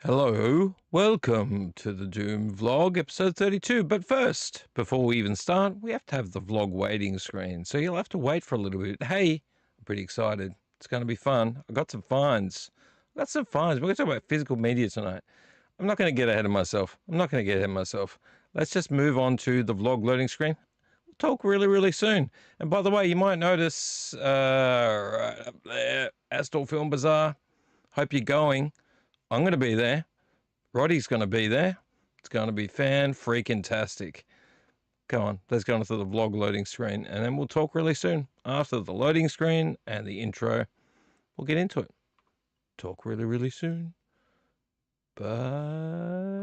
Hello, welcome to the Doom vlog, episode 32. But first, before we even start, we have to have the vlog waiting screen. So you'll have to wait for a little bit. Hey, I'm pretty excited. It's going to be fun. I got some finds. We're going to talk about physical media tonight. I'm not going to get ahead of myself. Let's just move on to the vlog loading screen. We'll talk really soon. And by the way, you might notice right up there, ASTOR Film Bazaar. Hope you're going. I'm going to be there. Roddy's going to be there. It's going to be fan-freaking-tastic. Come on, let's go onto the vlog loading screen, and then we'll talk really soon. After the loading screen and the intro, we'll get into it. Talk really soon. Bye.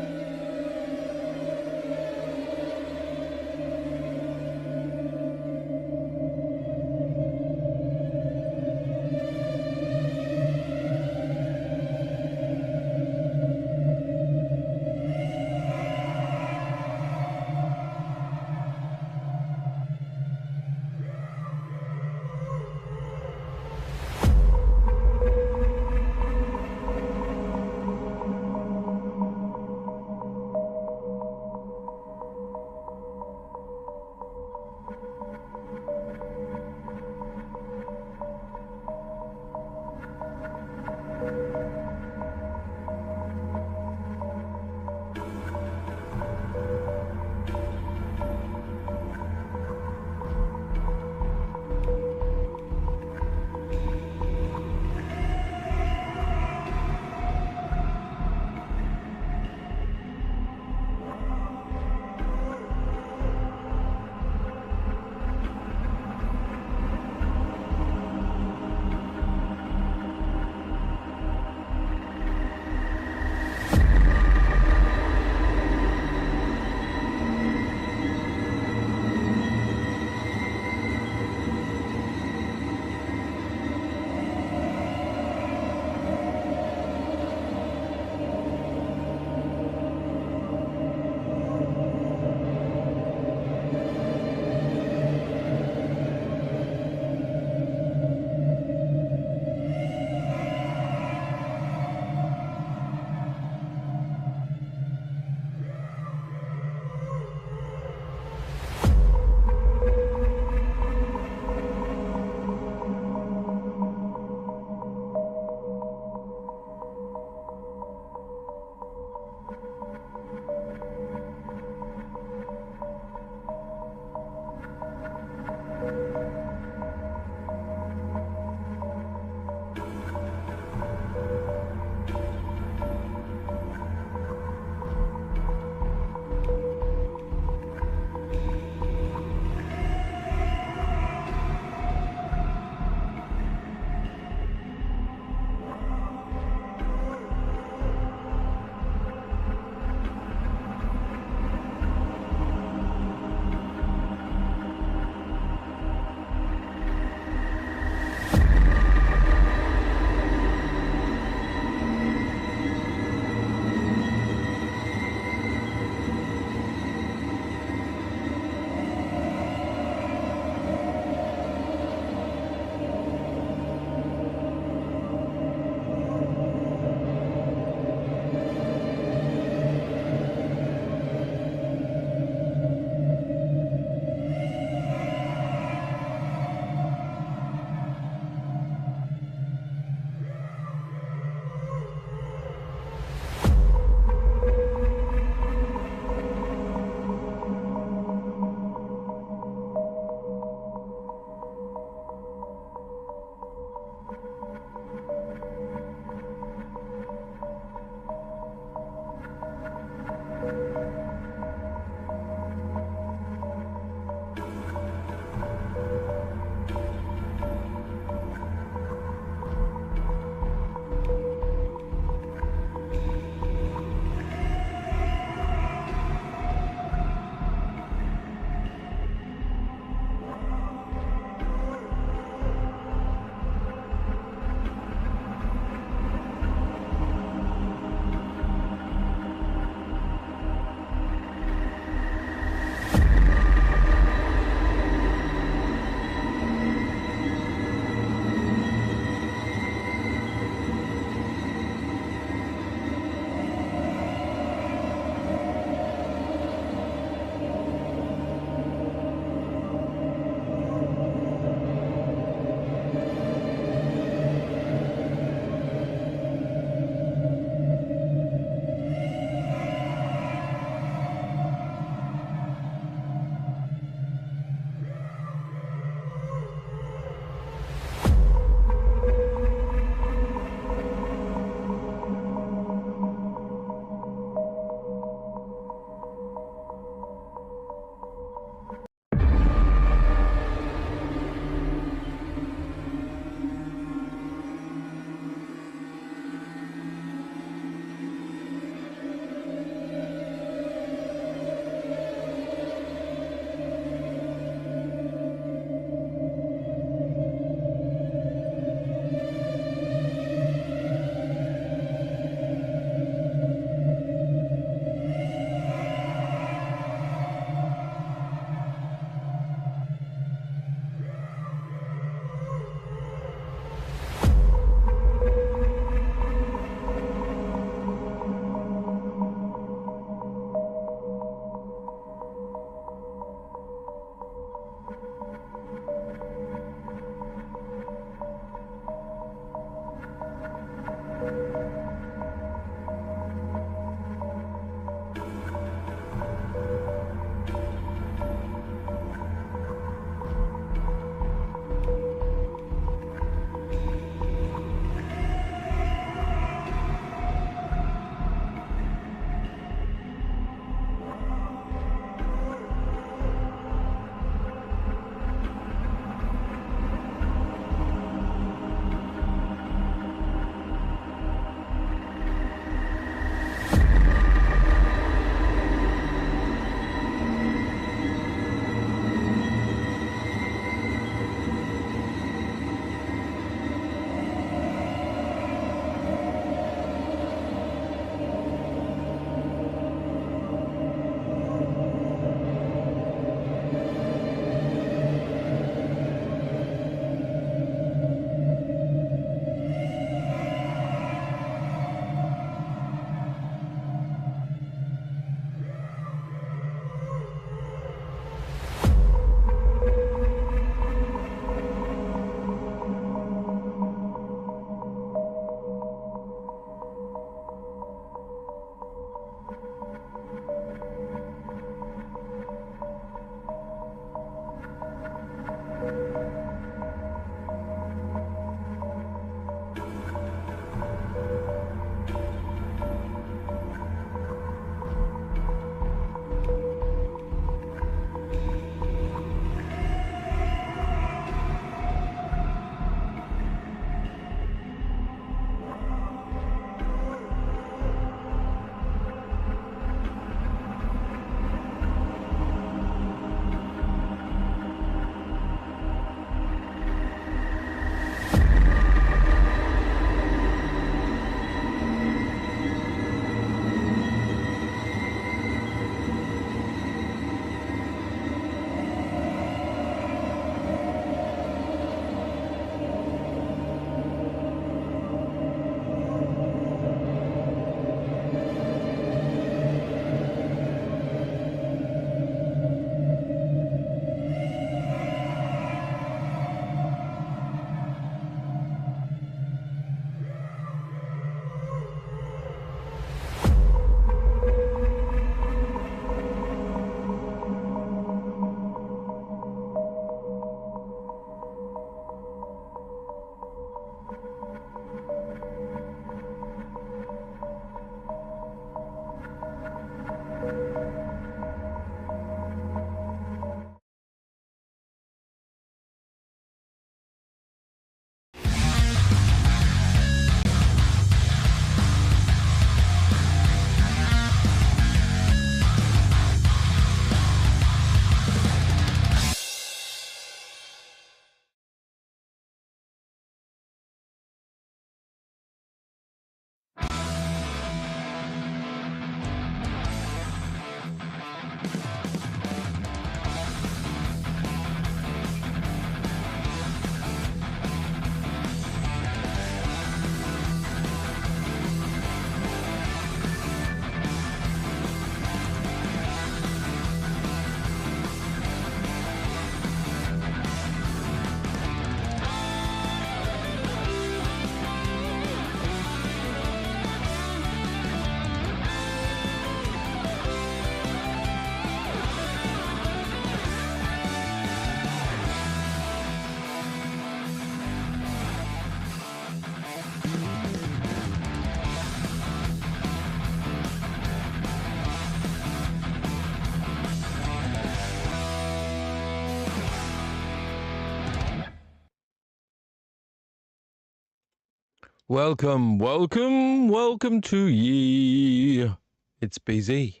Welcome, welcome, welcome to ye. It's BZ,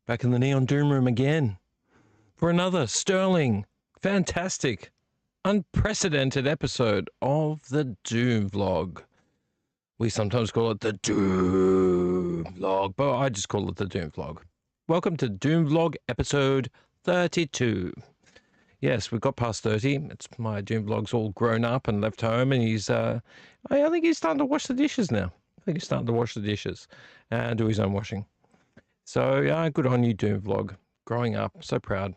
back in the Neon Doom Room again for another sterling, fantastic, unprecedented episode of the Doom Vlog. We sometimes call it the Doom Vlog, but I just call it the Doom Vlog. Welcome to Doom Vlog episode 32. Yes, we've got past 30. It's my Doom Vlog's all grown up and left home, and he's, I think he's starting to wash the dishes now. I think he's starting to wash the dishes and do his own washing. So, yeah, good on you, Doom Vlog. Growing up, so proud.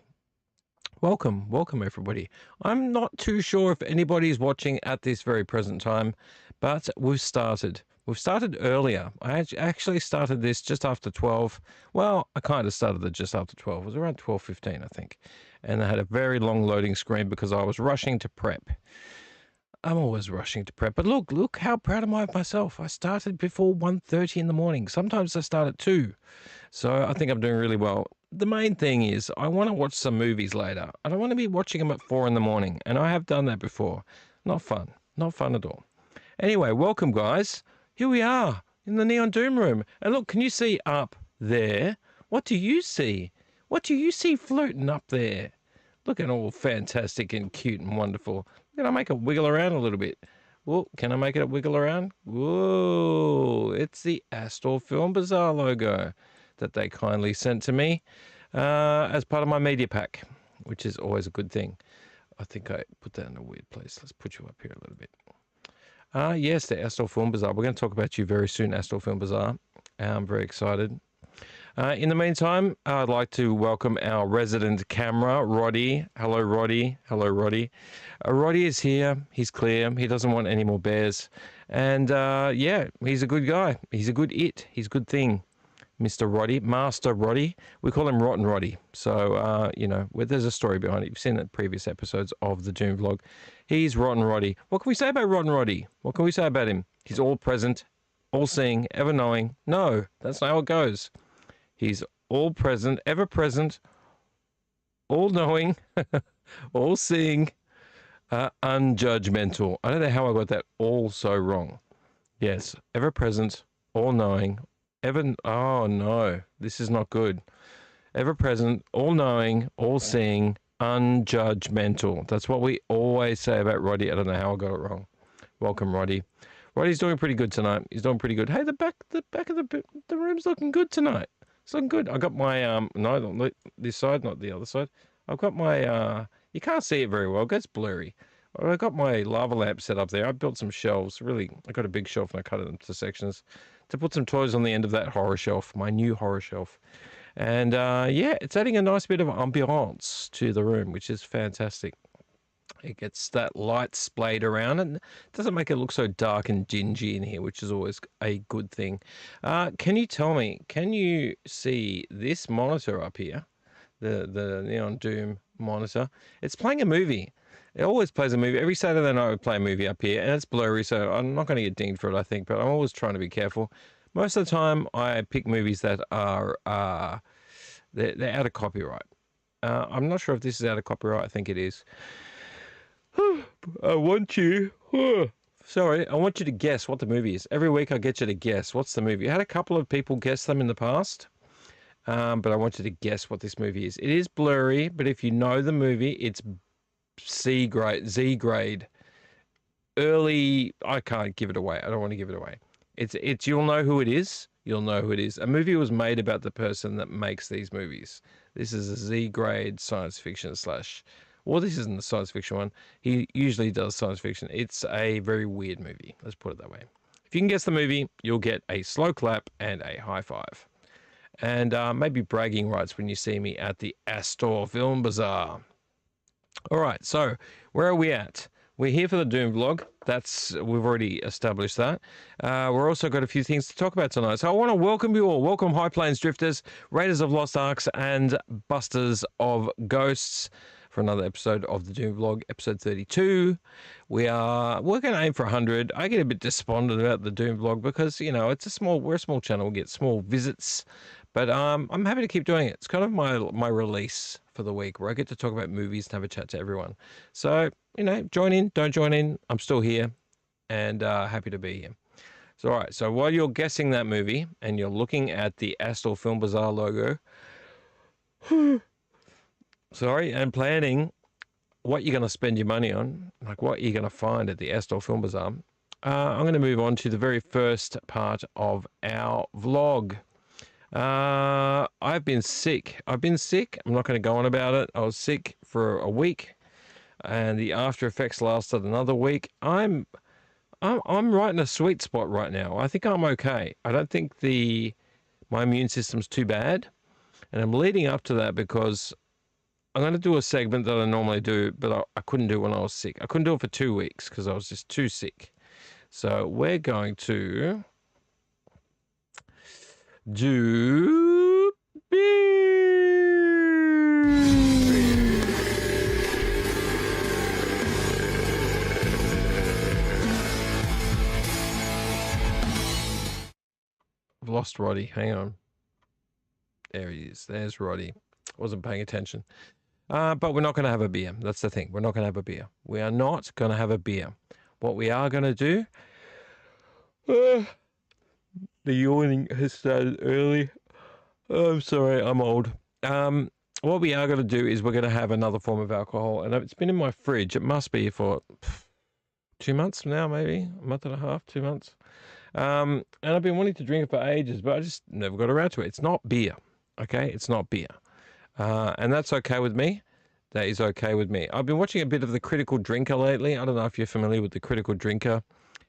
Welcome, welcome everybody. I'm not too sure if anybody's watching at this very present time, but we've started. We've started earlier. I actually started this just after 12. Well, I kind of started it just after 12. It was around 12:15, I think. And I had a very long loading screen because I was rushing to prep. I'm always rushing to prep. But look how proud am I of myself. I started before 1:30 in the morning. Sometimes I start at 2. So I think I'm doing really well. The main thing is I want to watch some movies later. I don't want to be watching them at 4 in the morning. And I have done that before. Not fun. Not fun at all. Anyway, welcome, guys. Here we are in the Neon Doom Room. And look, can you see up there? What do you see? What do you see floating up there? Looking all fantastic and cute and wonderful. Can I make it wiggle around a little bit? Whoa, can I make it wiggle around? Whoa, it's the ASTOR Film Bazaar logo that they kindly sent to me as part of my media pack, which is always a good thing. I think I put that in a weird place. Let's put you up here a little bit. Yes, the ASTOR Film Bazaar. We're going to talk about you very soon, ASTOR Film Bazaar. I'm very excited. In the meantime, I'd like to welcome our resident camera, Roddy. Hello, Roddy. Hello, Roddy. Roddy is here. He's clear. He doesn't want any more bears. And yeah, he's a good guy. He's a good it. He's a good thing. Mr. Roddy, Master Roddy. We call him Rotten Roddy. So, you know, there's a story behind it. You've seen it in previous episodes of the Doom Vlog. He's Rotten Roddy. What can we say about Rotten Roddy? What can we say about him? He's all present, all seeing, ever knowing. No, that's not how it goes. He's all present, ever present, all knowing, all seeing, unjudgmental. I don't know how I got that all so wrong. Yes, ever present, all knowing, oh no, this is not good. Ever present, all knowing, all seeing, unjudgmental. That's what we always say about Roddy. I don't know how I got it wrong. Welcome, Roddy. Roddy's doing pretty good tonight. He's doing pretty good. Hey, the back of the room's looking good tonight. It's looking good. I got my no, not this side, not the other side. I've got my you can't see it very well. It gets blurry. I got my lava lamp set up there. I built some shelves. Really, I got a big shelf and I cut it into sections to put some toys on the end of that horror shelf, my new horror shelf. And yeah, it's adding a nice bit of ambiance to the room, which is fantastic. It gets that light splayed around and it doesn't make it look so dark and dingy in here, which is always a good thing. Can you tell me, can you see this monitor up here? The Neon Doom monitor. It's playing a movie. It always plays a movie. Every Saturday night we play a movie up here and it's blurry, so I'm not going to get dinged for it, I think, but I'm always trying to be careful. Most of the time I pick movies that are, they're out of copyright. I'm not sure if this is out of copyright. I think it is. I want you to guess what the movie is. Every week I get you to guess what's the movie. I had a couple of people guess them in the past, but I want you to guess what this movie is. It is blurry, but if you know the movie, it's Z grade. Early, I can't give it away. I don't want to give it away. It's you'll know who it is. You'll know who it is. A movie was made about the person that makes these movies. This is a Z grade science fiction slash. Well, this isn't the science fiction one. He usually does science fiction. It's a very weird movie. Let's put it that way. If you can guess the movie, you'll get a slow clap and a high five. And maybe bragging rights when you see me at the ASTOR Film Bazaar. All right, so where are we at? We're here for the Doom Vlog. We've already established that. We're also got a few things to talk about tonight. So I want to welcome you all. Welcome High Plains Drifters, Raiders of Lost Arks, and Busters of Ghosts, for another episode of the Doom Vlog, episode 32. We're going to aim for 100. I get a bit despondent about the Doom Vlog because, you know, we're a small channel. We get small visits, but I'm happy to keep doing it. It's kind of my release for the week where I get to talk about movies and have a chat to everyone. So, you know, join in, don't join in. I'm still here and happy to be here. So, all right. So while you're guessing that movie and you're looking at the ASTOR Film Bazaar logo, sorry, and planning what you're going to spend your money on, like what you're going to find at the ASTOR Film Bazaar, I'm going to move on to the very first part of our vlog. I've been sick. I'm not going to go on about it. I was sick for a week, and the after effects lasted another week. I'm right in a sweet spot right now. I think I'm okay. I don't think my immune system's too bad, and I'm leading up to that because I'm going to do a segment that I normally do, but I couldn't do when I was sick. I couldn't do it for 2 weeks because I was just too sick. So we're going to do I've lost Roddy. Hang on. There he is. There's Roddy. Wasn't paying attention. But we're not going to have a beer. That's the thing. We're not going to have a beer. We are not going to have a beer. What we are going to do... the yawning has started early. Oh, I'm sorry. I'm old. What we are going to do is we're going to have another form of alcohol. And it's been in my fridge. It must be for 2 months now, maybe. A month and a half, 2 months. And I've been wanting to drink it for ages, but I just never got around to it. It's not beer. Okay? It's not beer. And that's okay with me. That is okay with me. I've been watching a bit of The Critical Drinker lately. I don't know if you're familiar with The Critical Drinker.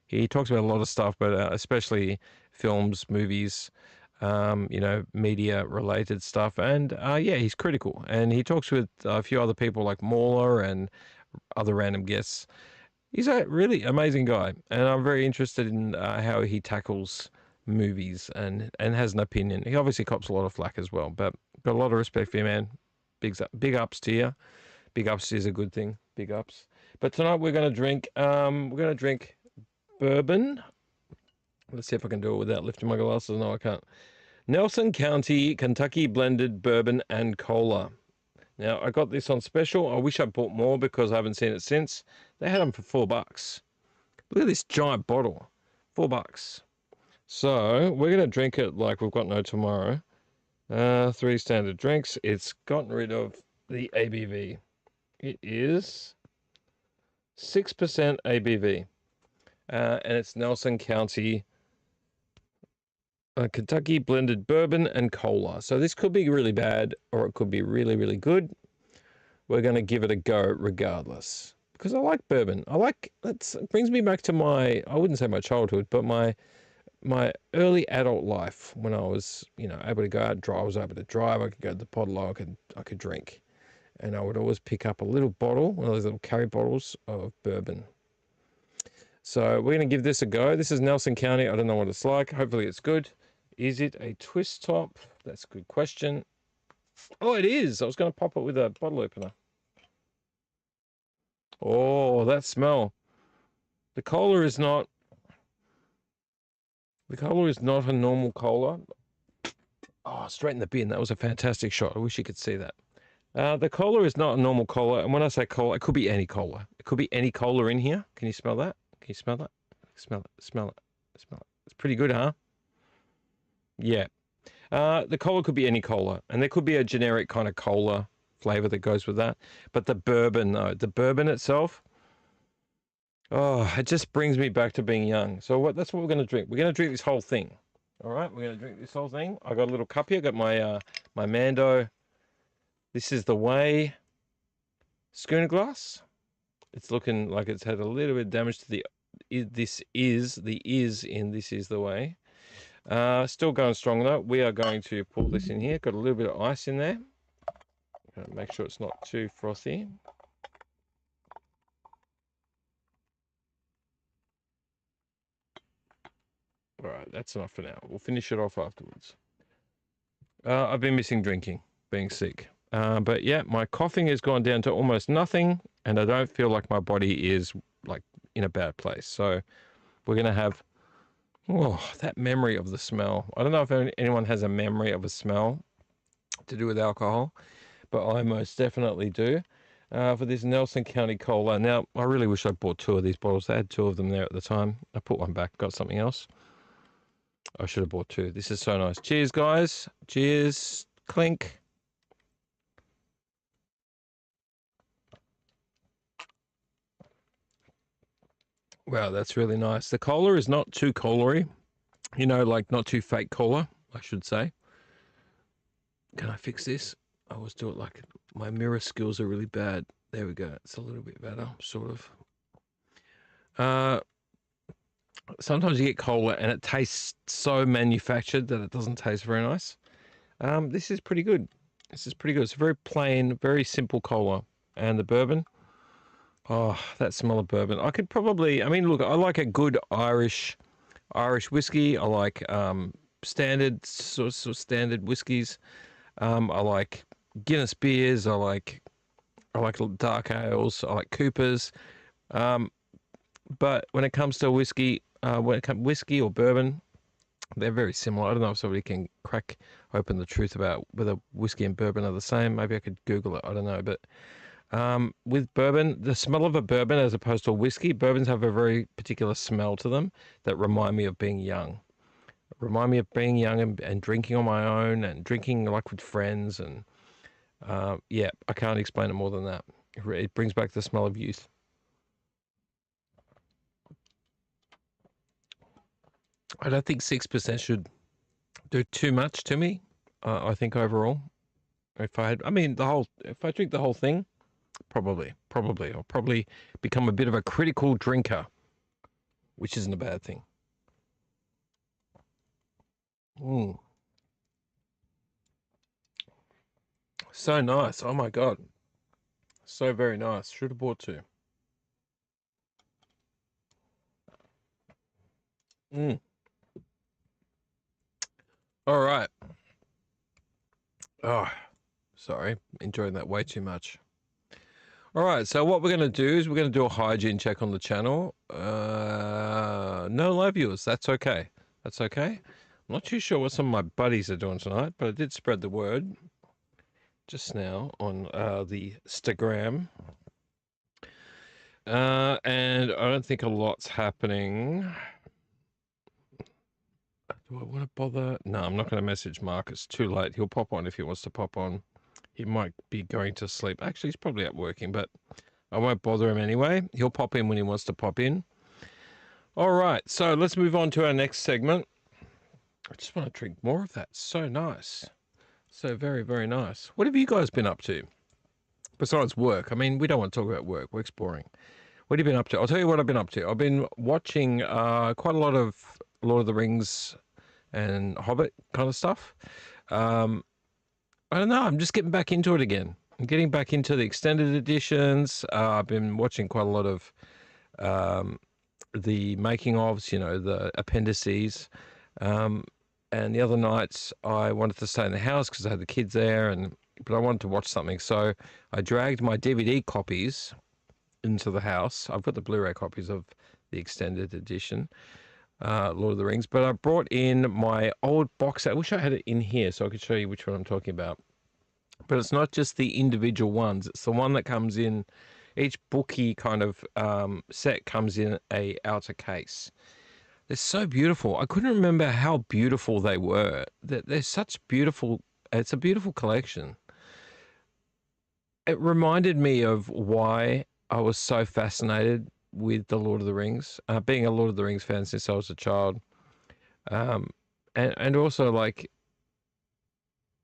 He talks about a lot of stuff, but especially films, movies, media-related stuff. And, yeah, he's critical. And he talks with a few other people like Mauler and other random guests. He's a really amazing guy. And I'm very interested in how he tackles movies and has an opinion. He obviously cops a lot of flack as well, but got a lot of respect for you, man. Big ups to you. Big ups is a good thing. Big ups. But tonight we're going to drink bourbon. Let's see if I can do it without lifting my glasses. No, I can't. Nelson County Kentucky blended bourbon and cola. Now, I got this on special. I wish I bought more because I haven't seen it since. They had them for $4. Look at this giant bottle. $4. So we're going to drink it like we've got no tomorrow. 3 standard drinks. It's gotten rid of the ABV. It is 6% ABV. And it's Nelson County Kentucky blended bourbon and cola. So this could be really bad or it could be really, really good. We're going to give it a go regardless. Because I like bourbon. It brings me back to I wouldn't say my childhood, but my early adult life when I was, able to go out, I was able to drive, I could go to the potluck, I could drink. And I would always pick up a little bottle, one of those little carry bottles of bourbon. So we're going to give this a go. This is Nelson County. I don't know what it's like. Hopefully it's good. Is it a twist top? That's a good question. Oh, it is. I was going to pop it with a bottle opener. Oh, that smell. The cola is not a normal cola. Oh, straight in the bin. That was a fantastic shot. I wish you could see that. The cola is not a normal cola. And when I say cola, it could be any cola. It could be any cola in here. Can you smell that? Can you smell that? Smell it. Smell it. Smell it. It's pretty good, huh? Yeah. The cola could be any cola. And there could be a generic kind of cola flavor that goes with that. But the bourbon, though, the bourbon itself, oh, it just brings me back to being young. So that's what we're going to drink. We're going to drink this whole thing. All right, we're going to drink this whole thing. I got a little cup here. I got my Mando. This is the Way schooner glass. It's looking like it's had a little bit of damage to this is the Way. Still going strong though. We are going to pour this in here. Got a little bit of ice in there. Make sure it's not too frothy. All right, that's enough for now. We'll finish it off afterwards. I've been missing drinking, being sick. But yeah, my coughing has gone down to almost nothing, and I don't feel like my body is like in a bad place. So we're going to have, that memory of the smell. I don't know if anyone has a memory of a smell to do with alcohol, but I most definitely do. For this Nelson County Cola. Now, I really wish I bought 2 of these bottles. They had 2 of them there at the time. I put one back, got something else. I should have bought two. This is so nice. Cheers, guys. Cheers. Clink. Wow, that's really nice. The cola is not too cola-y. You know, like not too fake cola, I should say. Can I fix this? I always do it like my mirror skills are really bad. There we go. It's a little bit better, sort of. Sometimes you get cola and it tastes so manufactured that it doesn't taste very nice. This is pretty good. This is pretty good. It's a very plain, very simple cola. And the bourbon. Oh, that smell of bourbon. I could probably, I mean, look, I like a good Irish whiskey. I like standard, sort of standard whiskeys. I like Guinness beers. I like dark ales. I like Coopers. But when it comes to whiskey, whiskey or bourbon, they're very similar. I don't know if somebody can crack open the truth about whether whiskey and bourbon are the same. Maybe I could Google it. I don't know. But with bourbon, the smell of a bourbon as opposed to a whiskey, bourbons have a very particular smell to them that remind me of being young. Remind me of being young and drinking on my own and drinking like with friends. And yeah, I can't explain it more than that. It brings back the smell of youth. I don't think 6% should do too much to me. I think overall, if I drink the whole thing, probably, I'll probably become a bit of a critical drinker, which isn't a bad thing. So nice. Oh my God. So very nice. Should have bought two. All right. Oh, sorry. Enjoying that way too much. All right. So what we're going to do is we're going to do a hygiene check on the channel. No live viewers. That's okay. That's okay. I'm not too sure what some of my buddies are doing tonight, but I did spread the word just now on the Instagram. And I don't think a lot's happening. Do I want to bother? No, I'm not going to message Mark. It's too late. He'll pop on if he wants to pop on. He might be going to sleep. Actually, he's probably out working, but I won't bother him anyway. He'll pop in when he wants to pop in. All right, so let's move on to our next segment. I just want to drink more of that. So nice. So very, very nice. What have you guys been up to? Besides work. I mean, we don't want to talk about work. Work's boring. What have you been up to? I'll tell you what I've been up to. I've been watching quite a lot of Lord of the Rings and Hobbit kind of stuff. I don't know. I'm just getting back into it again. I'm getting back into the extended editions. I've been watching quite a lot of the making ofs, you know, the appendices. And the other nights I wanted to stay in the house because I had the kids there, but I wanted to watch something. So I dragged my DVD copies into the house. I've got the Blu-ray copies of the extended edition. Lord of the Rings, but I brought in my old box set. I wish I had it in here so I could show you which one I'm talking about. But it's not just the individual ones. It's the one that comes in, each booky kind of set comes in a outer case. They're so beautiful. I couldn't remember how beautiful they were. They're such beautiful, it's a beautiful collection. It reminded me of why I was so fascinated with the Lord of the Rings, being a Lord of the Rings fan since I was a child, and also like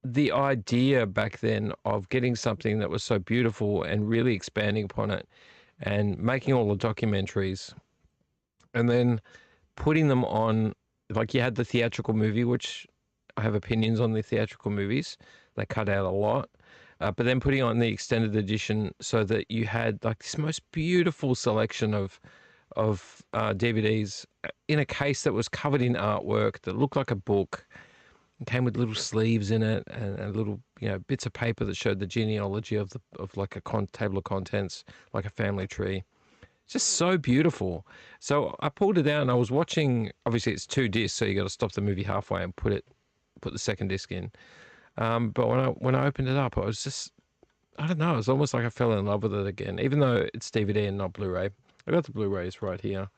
the idea back then of getting something that was so beautiful and really expanding upon it, and making all the documentaries, and then putting them on. Like you had the theatrical movie, which I have opinions on the theatrical movies. They cut out a lot. But then putting on the extended edition so that you had like this most beautiful selection of DVDs in a case that was covered in artwork that looked like a book. It came with little sleeves in it and little, you know, bits of paper that showed the genealogy of like a table of contents, like a family tree. It's just so beautiful. So I pulled it out and I was watching. Obviously, it's 2 discs, so you got to stop the movie halfway and put the second disc in. But when I opened it up, I was just, I don't know, it was almost like I fell in love with it again, even though it's DVD and not Blu-ray. I got the Blu-rays right here.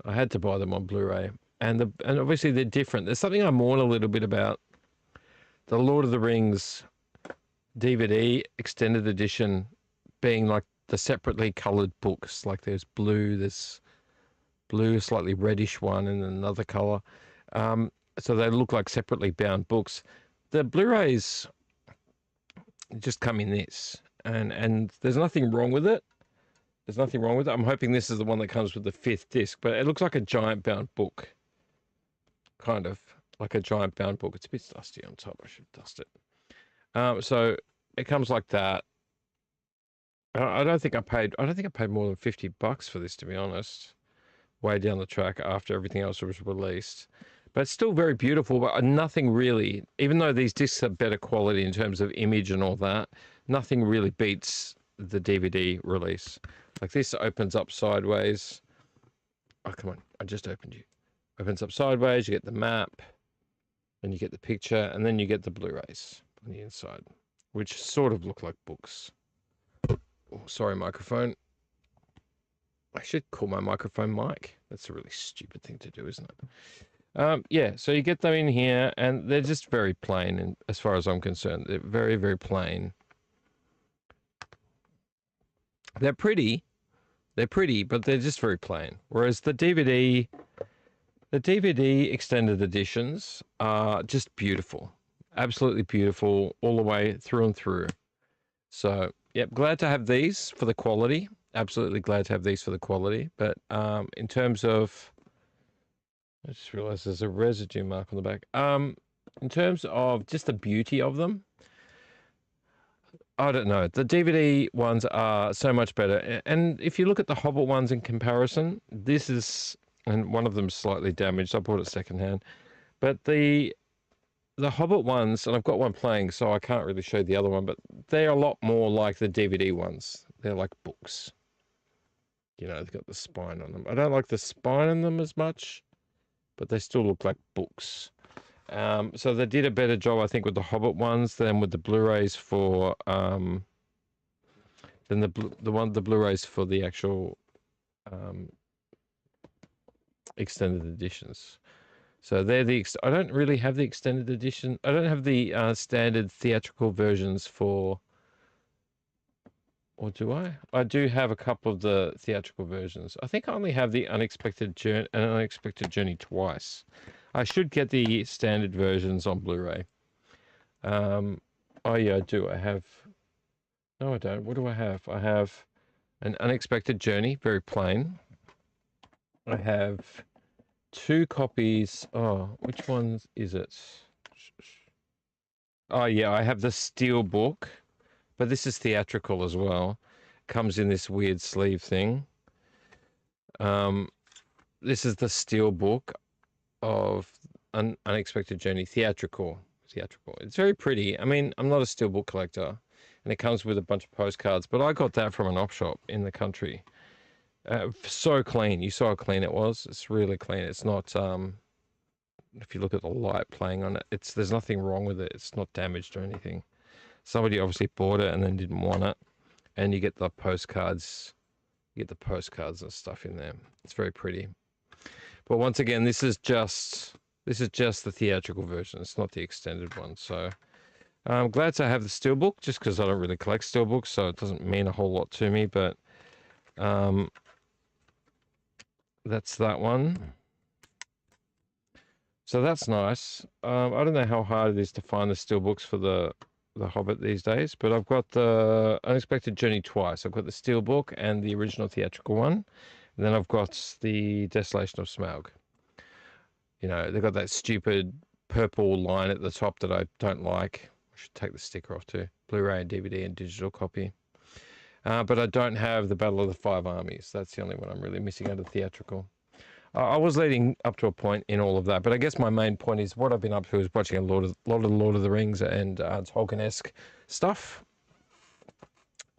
I had to buy them on Blu-ray. and obviously they're different. There's something I mourn a little bit about the Lord of the Rings DVD extended edition being like the separately coloured books. Like there's blue, slightly reddish one, and another colour. So they look like separately bound books. The Blu-rays just come in this, and there's nothing wrong with it. There's nothing wrong with it. I'm hoping this is the one that comes with the 5th disc, but it looks like a giant bound book. Kind of like a giant bound book. It's a bit dusty on top. I should dust it. So it comes like that. I don't think I paid more than $50 for this, to be honest. Way down the track after everything else was released. But it's still very beautiful, but nothing really, even though these discs are better quality in terms of image and all that, nothing really beats the DVD release. Like this opens up sideways. Oh, come on. I just opened you. Opens up sideways. You get the map and you get the picture, and then you get the Blu-rays on the inside, which sort of look like books. Oh, sorry, microphone. I should call my microphone Mike. That's a really stupid thing to do, isn't it? Yeah, so you get them in here, and they're just very plain, and as far as I'm concerned. They're very, very plain. They're pretty, but they're just very plain. Whereas the DVD extended editions are just beautiful. Absolutely beautiful all the way through and through. So, yep, glad to have these for the quality. Absolutely glad to have these for the quality. But in terms of... I just realized there's a residue mark on the back. In terms of just the beauty of them, I don't know. The DVD ones are so much better. And if you look at the Hobbit ones in comparison, this is... And one of them's slightly damaged. I bought it secondhand. But the Hobbit ones, and I've got one playing, so I can't really show the other one, but they're a lot more like the DVD ones. They're like books. You know, they've got the spine on them. I don't like the spine on them as much, but they still look like books. So they did a better job, I think, with the Hobbit ones than with the Blu-rays for the Blu-rays for the actual extended editions. So they're I don't really have the extended edition. I don't have the standard theatrical versions for... Or do I? I do have a couple of the theatrical versions. I think I only have the Unexpected Journey twice. I should get the standard versions on Blu-ray. Oh yeah, I do. I have... No, I don't. What do I have? I have an Unexpected Journey, very plain. I have 2 copies. Oh, which one is it? Oh yeah, I have the steel book, but this is theatrical as well. Comes in this weird sleeve thing. This is the steel book of an Unexpected Journey theatrical. It's very pretty. I mean, I'm not a steelbook collector, and it comes with a bunch of postcards, but I got that from an op shop in the country. So clean. You saw how clean it was. It's really clean. It's not, if you look at the light playing on it, there's nothing wrong with it. It's not damaged or anything. Somebody obviously bought it and then didn't want it. And you get the postcards. You get the postcards and stuff in there. It's very pretty. But once again, this is just the theatrical version. It's not the extended one. So I'm glad to have the steelbook, just because I don't really collect steelbooks, so it doesn't mean a whole lot to me. But that's that one. So that's nice. I don't know how hard it is to find the steelbooks for the Hobbit these days, but I've got the Unexpected Journey twice. I've got the steelbook and the original theatrical one. And then I've got the Desolation of Smaug. You know, they've got that stupid purple line at the top that I don't like. I should take the sticker off too. Blu-ray and DVD and digital copy. But I don't have the Battle of the Five Armies. That's the only one I'm really missing out of theatrical. I was leading up to a point in all of that, but I guess my main point is what I've been up to is watching a lot of Lord of the Rings and Tolkien-esque stuff,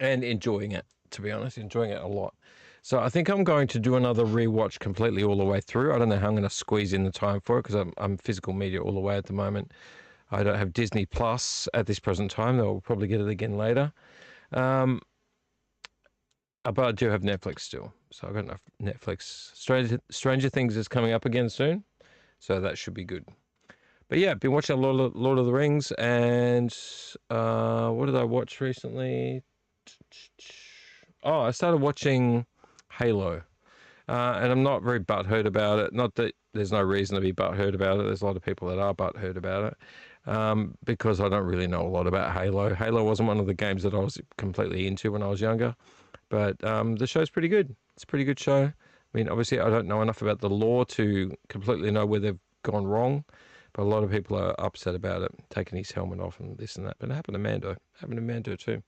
and enjoying it, to be honest, enjoying it a lot. So I think I'm going to do another rewatch completely all the way through. I don't know how I'm going to squeeze in the time for it, because I'm physical media all the way at the moment. I don't have Disney Plus at this present time, though I'll probably get it again later. But I do have Netflix still. So I've got enough Netflix. Stranger Things is coming up again soon. So that should be good. But yeah, I've been watching a lot of Lord of the Rings, and what did I watch recently? Oh, I started watching Halo, and I'm not very butthurt about it. Not that there's no reason to be butthurt about it. There's a lot of people that are butthurt about it, because I don't really know a lot about Halo. Halo wasn't one of the games that I was completely into when I was younger, but the show's pretty good. It's a pretty good show. I mean, obviously, I don't know enough about the lore to completely know where they've gone wrong, but a lot of people are upset about it, taking his helmet off and this and that. But it happened to Mando. It happened to Mando too.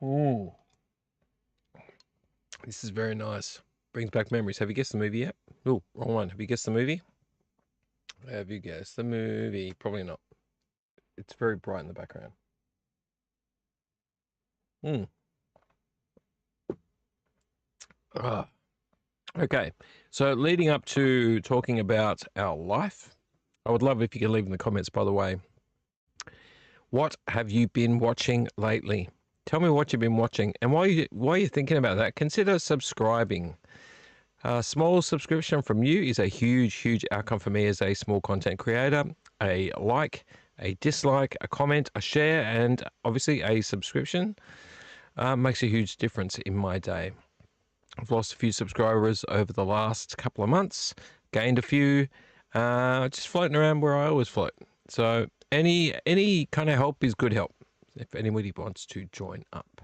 Ooh. This is very nice. Brings back memories. Have you guessed the movie yet? Oh, wrong one. Have you guessed the movie? Have you guessed the movie? Probably not. It's very bright in the background. Ah. Okay, so leading up to talking about our life, I would love if you could leave in the comments, by the way, what have you been watching lately? Tell me what you've been watching, and while you're thinking about that, consider subscribing. A small subscription from you is a huge outcome for me as a small content creator. A like, a dislike, a comment, a share, and obviously a subscription makes a huge difference in my day. I've lost a few subscribers over the last couple of months, gained a few, just floating around where I always float. So any kind of help is good help if anybody wants to join up.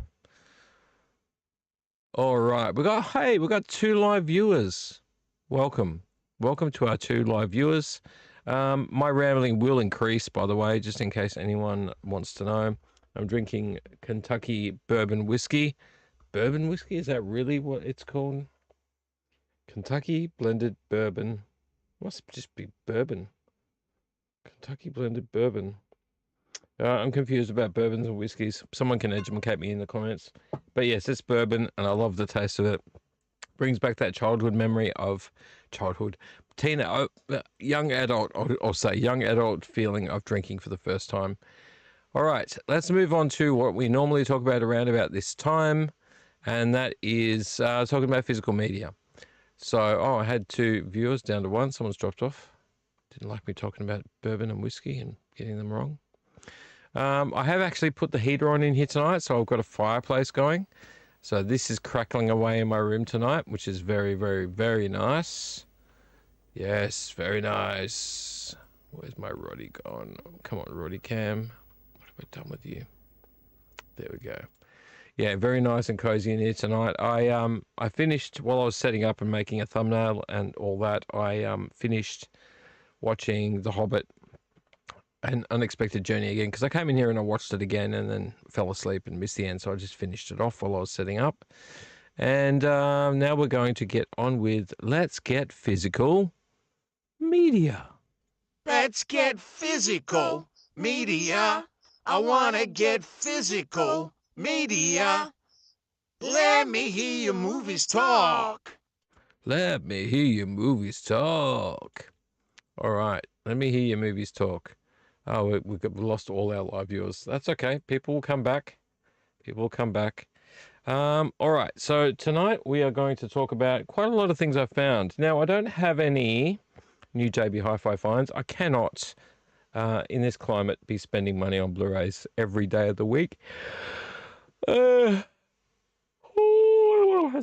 All right, we got 2 live viewers. Welcome to our 2 live viewers. My rambling will increase, by the way, just in case anyone wants to know. I'm drinking Kentucky bourbon whiskey. Bourbon whiskey? Is that really what it's called? Kentucky blended bourbon. Must just be bourbon. Kentucky blended bourbon. I'm confused about bourbons and whiskeys. Someone can educate me in the comments. But yes, it's bourbon, and I love the taste of it. Brings back that childhood memory of young adult, I'll say young adult feeling of drinking for the first time. All right, let's move on to what we normally talk about around about this time, and that is talking about physical media. So, I had 2 viewers down to 1. Someone's dropped off. Didn't like me talking about bourbon and whiskey and getting them wrong. I have actually put the heater on in here tonight, so I've got a fireplace going. So this is crackling away in my room tonight, which is very nice. Yes, very nice. Where's my Roddy gone? Come on, Roddy Cam. What have I done with you? There we go. Yeah, very nice and cozy in here tonight. I finished while I was setting up and making a thumbnail and all that. I finished watching The Hobbit: An Unexpected Journey again, because I came in here and I watched it again and then fell asleep and missed the end, so I just finished it off while I was setting up. And now we're going to get on with Let's Get Physical Media. Let's get physical media. I wanna get physical media. Let me hear your movies talk. Let me hear your movies talk. All right, let me hear your movies talk. Oh, we lost all our live viewers. That's okay. People will come back. All right, so tonight we are going to talk about quite a lot of things I've found. Now, I don't have any new JB Hi-Fi finds. I cannot, in this climate, be spending money on Blu-rays every day of the week. As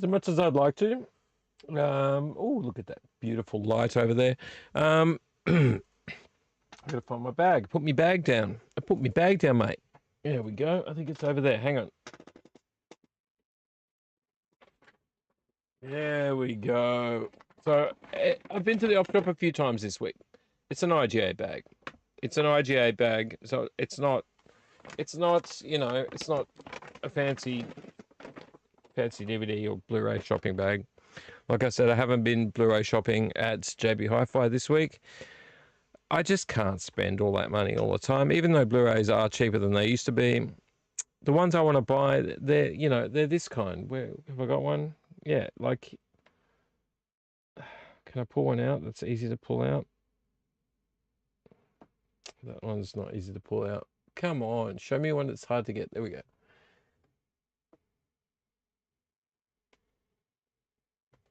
much as I'd like to. Oh, look at that beautiful light over there. I gotta find my bag. Put me bag down. I put me bag down, mate. There we go. I think it's over there. Hang on. There we go. So I've been to the op shop a few times this week. It's an IGA bag. So it's not, you know, it's not a fancy DVD or Blu-ray shopping bag. Like I said, I haven't been Blu-ray shopping at JB Hi-Fi this week. I just can't spend all that money all the time, even though Blu-rays are cheaper than they used to be. The ones I want to buy, they're this kind. Where have I got one? Yeah, like, can I pull one out that's easy to pull out? That one's not easy to pull out. Come on, show me one that's hard to get. There we go.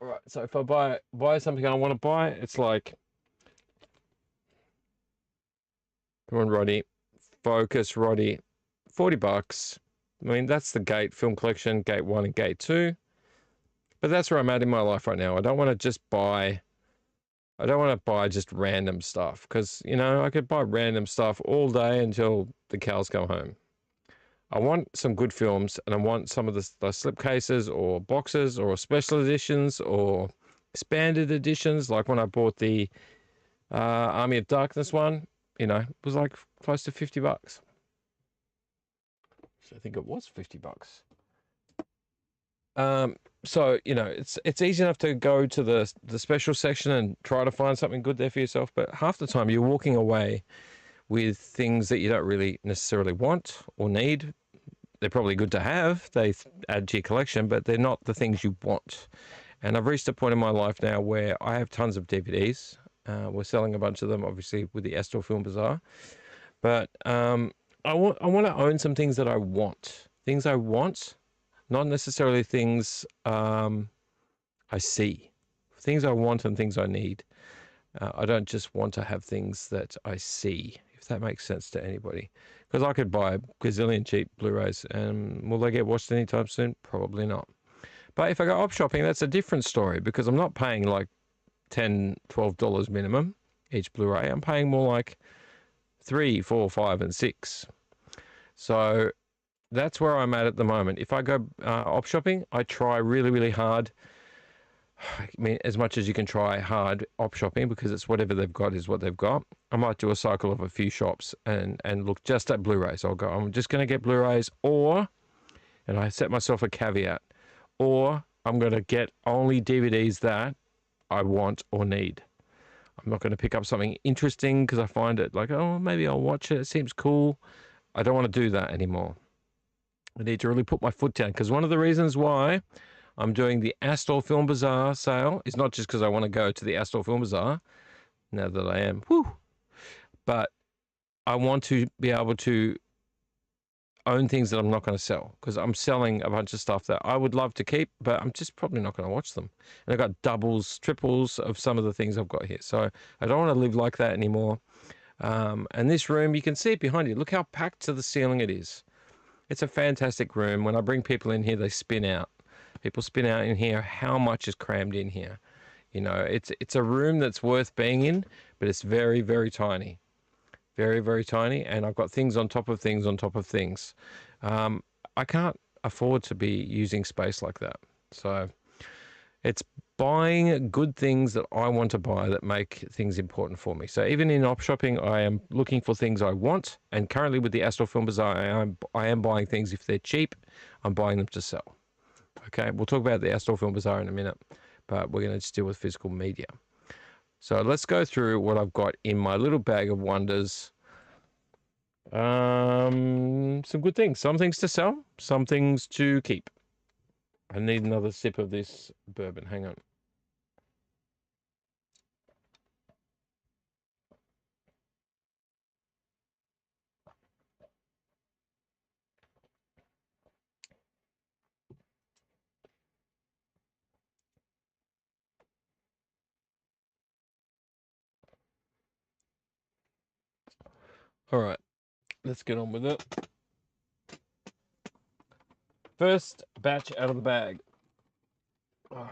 All right, so if I buy something I want to buy, it's like, come on, Roddy, focus, Roddy, $40. I mean, that's the Gate film collection, Gate 1 and Gate 2. But that's where I'm at in my life right now. I don't want to just buy just random stuff because, you know, I could buy random stuff all day until the cows come home. I want some good films, and I want some of the slipcases or boxes or special editions or expanded editions. Like when I bought the Army of Darkness one, you know, it was like close to $50. So I think it was $50. So you know, it's easy enough to go to the special section and try to find something good there for yourself, but half the time you're walking away with things that you don't really necessarily want or need. They're probably good to have, they add to your collection, but they're not the things you want. And I've reached a point in my life now where I have tons of DVDs. We're selling a bunch of them, obviously, with the ASTOR Film Bazaar. But I want to own some things that I want. Things I want, not necessarily things I see. Things I want and things I need. I don't just want to have things that I see, if that makes sense to anybody. Because I could buy a gazillion cheap Blu-rays, and will they get watched anytime soon? Probably not. But if I go op shopping, that's a different story, because I'm not paying like $10, $12 minimum each Blu-ray. I'm paying more like $3, $4, $5, and $6. So that's where I'm at the moment. If I go op shopping, I try really, really hard. I mean, as much as you can try hard op shopping, because it's whatever they've got is what they've got. I might do a cycle of a few shops and look just at Blu-rays. I'll go, I'm just going to get Blu-rays, and I set myself a caveat, or I'm going to get only DVDs that I want or need. I'm not going to pick up something interesting because I find it like, oh, maybe I'll watch it. It seems cool. I don't want to do that anymore. I need to really put my foot down, because one of the reasons why I'm doing the ASTOR Film Bazaar sale is not just because I want to go to the ASTOR Film Bazaar, now that I am, but I want to be able to own things that I'm not going to sell, because I'm selling a bunch of stuff that I would love to keep, but I'm just probably not going to watch them. And I've got doubles, triples of some of the things I've got here. So I don't want to live like that anymore. And this room, you can see it behind you. Look how packed to the ceiling it is. It's a fantastic room. When I bring people in here, they spin out. People spin out in here. How much is crammed in here? You know, it's a room that's worth being in, but it's very, very tiny. Very, very tiny. And I've got things on top of things on top of things. I can't afford to be using space like that. So it's buying good things that I want to buy that make things important for me. So even in op shopping, I am looking for things I want. And currently with the ASTOR Film Bazaar, I am buying things. If they're cheap, I'm buying them to sell. Okay, we'll talk about the ASTOR Film Bazaar in a minute, but we're going to just deal with physical media. So let's go through what I've got in my little bag of wonders. Some good things. Some things to sell, some things to keep. I need another sip of this bourbon. Hang on. All right, let's get on with it. First batch out of the bag. All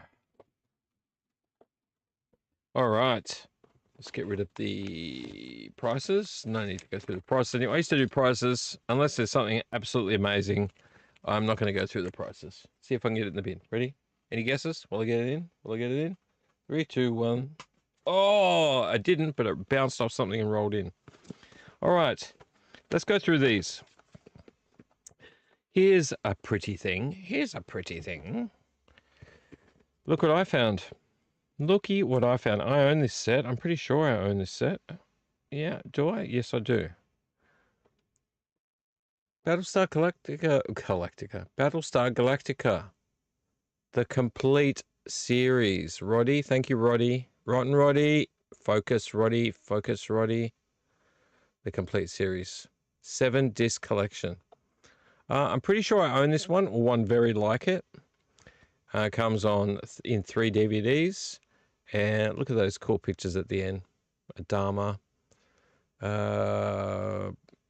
right, let's get rid of the prices. No need to go through the prices anymore. I used to do prices. Unless there's something absolutely amazing, I'm not going to go through the prices. See if I can get it in the bin. Ready? Any guesses? Will I get it in? Will I get it in? 3, 2, 1. Oh, I didn't, but it bounced off something and rolled in. All right, let's go through these. Here's a pretty thing. Here's a pretty thing. Look what I found. Looky what I found. I own this set. I'm pretty sure I own this set. Yeah, do I? Yes, I do. Battlestar Galactica. Battlestar Galactica. The complete series. Roddy, thank you, Roddy. Rotten Roddy. Focus, Roddy. Focus, Roddy. The complete series. 7-disc collection. I'm pretty sure I own this one, or one very like it. Comes on in 3 DVDs. And look at those cool pictures at the end. Adama,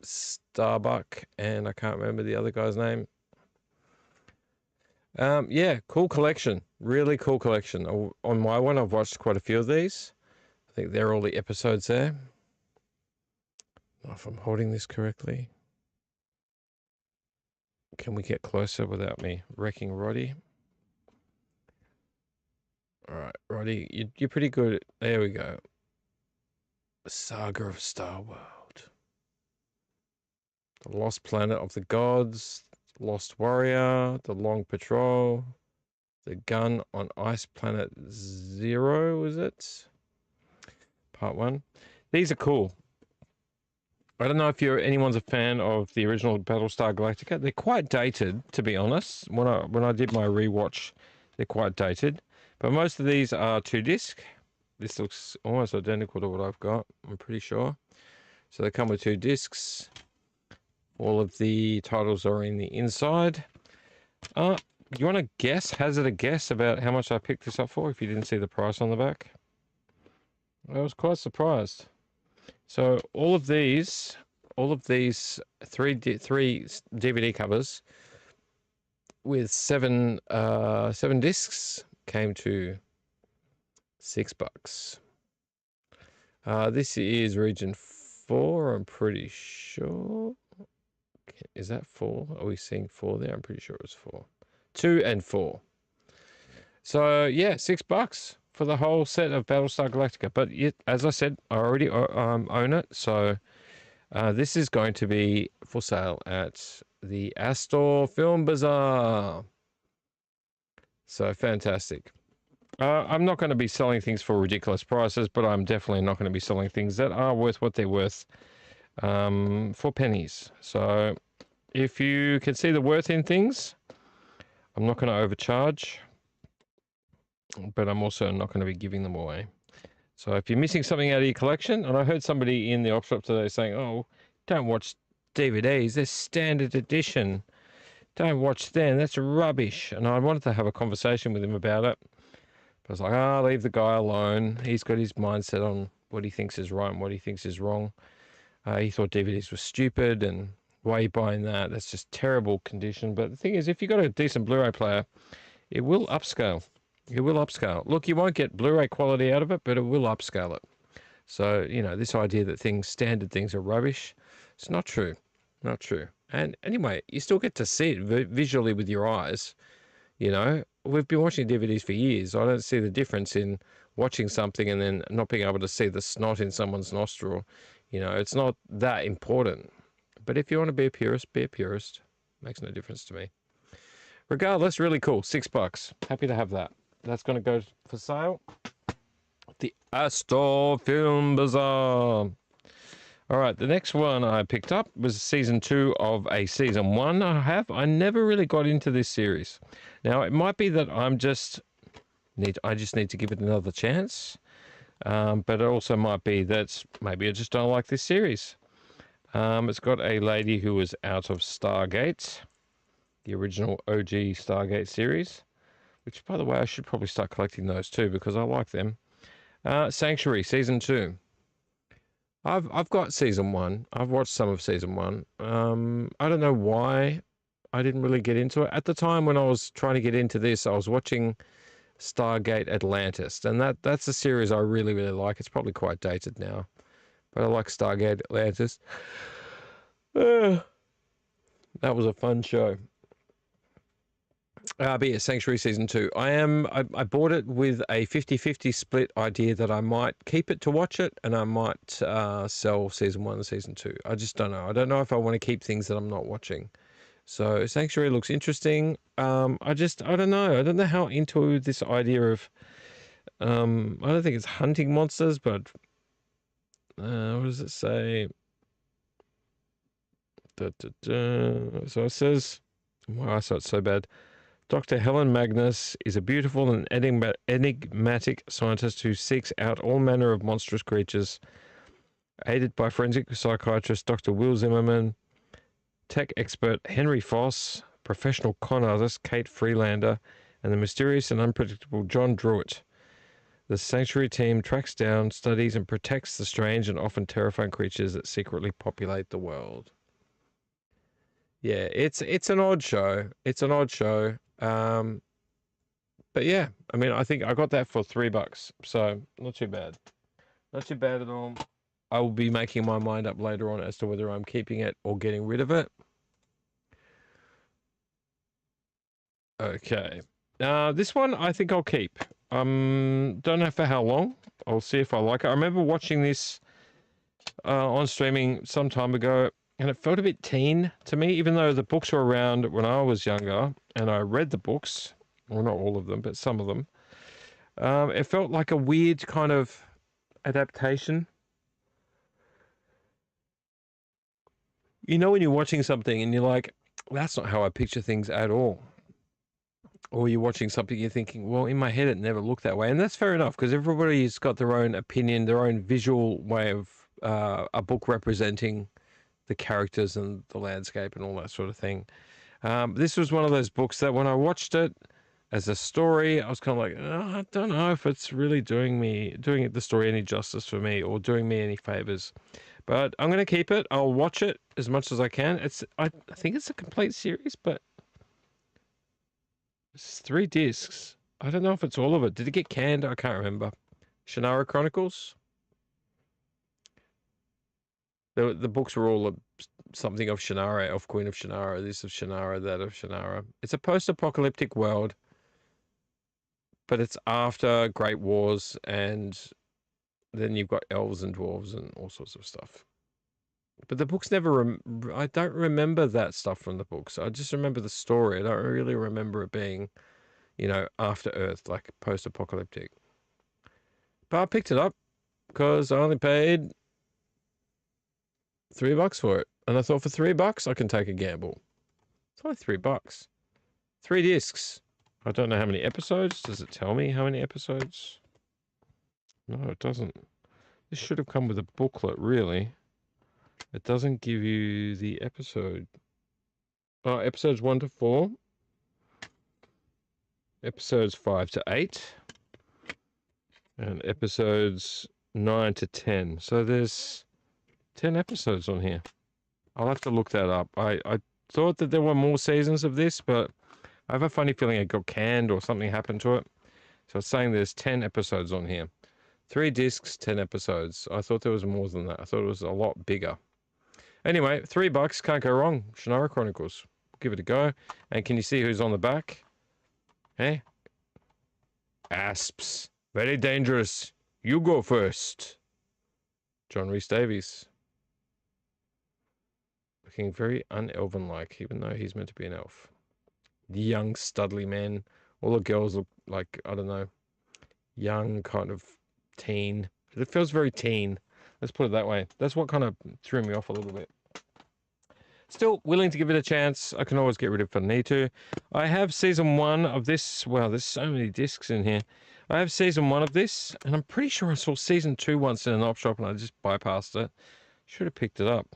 Starbuck, and I can't remember the other guy's name. Yeah, cool collection. Really cool collection. On my one, I've watched quite a few of these. I think they're all the episodes there. If I'm holding this correctly. Can we get closer without me wrecking Roddy? All right, Roddy, you're pretty good. There we go. Saga of Star World. The Lost Planet of the Gods. Lost Warrior. The Long Patrol. The Gun on Ice Planet Zero, is it? Part 1. These are cool. I don't know if anyone's a fan of the original Battlestar Galactica. They're quite dated, to be honest. When I did my rewatch, they're quite dated. But most of these are 2-disc. This looks almost identical to what I've got, I'm pretty sure. So they come with 2 discs. All of the titles are in the inside. You want to guess, hazard a guess about how much I picked this up for if you didn't see the price on the back? I was quite surprised. So all of these 3 DVD covers with 7 discs came to $6. This is region 4, I'm pretty sure. Is that 4? Are we seeing 4 there? I'm pretty sure it was 4. 2 and 4. So yeah, $6 for the whole set of Battlestar Galactica. But as I said, I already own it. So this is going to be for sale at the ASTOR Film Bazaar. So fantastic. I'm not going to be selling things for ridiculous prices, but I'm definitely not going to be selling things that are worth what they're worth for pennies. So if you can see the worth in things, I'm not going to overcharge, but I'm also not going to be giving them away. So if you're missing something out of your collection, and I heard somebody in the op shop today saying, oh, don't watch DVDs, they're standard edition. Don't watch them, that's rubbish. And I wanted to have a conversation with him about it. But I was like, leave the guy alone. He's got his mindset on what he thinks is right and what he thinks is wrong. He thought DVDs were stupid and why are you buying that? That's just terrible condition. But the thing is, if you've got a decent Blu-ray player, it will upscale. It will upscale. Look, you won't get Blu-ray quality out of it, but it will upscale it. So, this idea that standard things are rubbish, it's not true. Not true. And anyway, you still get to see it visually with your eyes. We've been watching DVDs for years. I don't see the difference in watching something and then not being able to see the snot in someone's nostril. It's not that important. But if you want to be a purist, be a purist. Makes no difference to me. Regardless, really cool. $6. Happy to have that. That's going to go for sale. The ASTOR Film Bazaar. All right, the next one I picked up was season 2 of a season 1 I never really got into this series. Now, it might be that I just need to give it another chance. But it also might be that maybe I just don't like this series. It's got a lady who was out of Stargate, the original OG Stargate series, which, by the way, I should probably start collecting those too because I like them. Sanctuary, season 2. I've got season 1. I've watched some of season 1. I don't know why I didn't really get into it. At the time when I was trying to get into this, I was watching Stargate Atlantis, and that's a series I really, really like. It's probably quite dated now, but I like Stargate Atlantis. That was a fun show. But yeah, Sanctuary season 2. I bought it with a 50-50 split idea that I might keep it to watch it, and I might sell season 1 and season 2. I just don't know. I don't know if I want to keep things that I'm not watching. So Sanctuary looks interesting. I don't know. I don't know how into this idea of, I don't think it's hunting monsters, but what does it say? So it says, my eyesight's so bad. Dr. Helen Magnus is a beautiful and enigmatic scientist who seeks out all manner of monstrous creatures. Aided by forensic psychiatrist Dr. Will Zimmerman, tech expert Henry Foss, professional con artist Kate Freelander, and the mysterious and unpredictable John Druitt. The Sanctuary team tracks down, studies, and protects the strange and often terrifying creatures that secretly populate the world. Yeah, it's an odd show. It's an odd show. But yeah, I mean, I think I got that for $3, so not too bad. Not too bad at all. I will be making my mind up later on as to whether I'm keeping it or getting rid of it. Okay. This one I think I'll keep. Don't know for how long. I'll see if I like it. I remember watching this on streaming some time ago, and it felt a bit teen to me, even though the books were around when I was younger, and I read the books. Well, not all of them, but some of them. It felt like a weird kind of adaptation. You know, when you're watching something and you're like, that's not how I picture things at all. Or you're watching something, you're thinking, well, in my head, it never looked that way. And that's fair enough, because everybody's got their own opinion, their own visual way of a book representing the characters and the landscape and all that sort of thing. This was one of those books that when I watched it as a story, I was kind of like, oh, I don't know if it's really doing the story any justice for me or doing me any favors. But I'm going to keep it. I'll watch it as much as I can. I think it's a complete series, but it's 3 discs. I don't know if it's all of it. Did it get canned? I can't remember. Shannara Chronicles? The books were all something of Shannara, of Queen of Shannara, this of Shannara, that of Shannara. It's a post-apocalyptic world, but it's after Great Wars, and then you've got elves and dwarves and all sorts of stuff. But the books never... I don't remember that stuff from the books. I just remember the story. I don't really remember it being, you know, after Earth, like post-apocalyptic. But I picked it up because I only paid $3 for it. And I thought for $3, I can take a gamble. It's only $3. 3 discs. I don't know how many episodes. Does it tell me how many episodes? No, it doesn't. This should have come with a booklet, really. It doesn't give you the episode. Oh, episodes 1 to 4. Episodes 5 to 8. And episodes 9 to 10. So there's 10 episodes on here. I'll have to look that up. I thought that there were more seasons of this, but I have a funny feeling it got canned or something happened to it. So it's saying there's 10 episodes on here. 3 discs, 10 episodes. I thought there was more than that. I thought it was a lot bigger. Anyway, $3, can't go wrong. Shannara Chronicles. Give it a go. And can you see who's on the back? Hey? Asps. Very dangerous. You go first. John Rhys Davies. Looking very un-elven-like, even though he's meant to be an elf. The young, studly men. All the girls look like, I don't know, young, kind of teen. It feels very teen. Let's put it that way. That's what kind of threw me off a little bit. Still willing to give it a chance. I can always get rid of it if I need to. I have season 1 of this. Wow, there's so many discs in here. I have season 1 of this, and I'm pretty sure I saw season 2 once in an op shop, and I just bypassed it. Should have picked it up.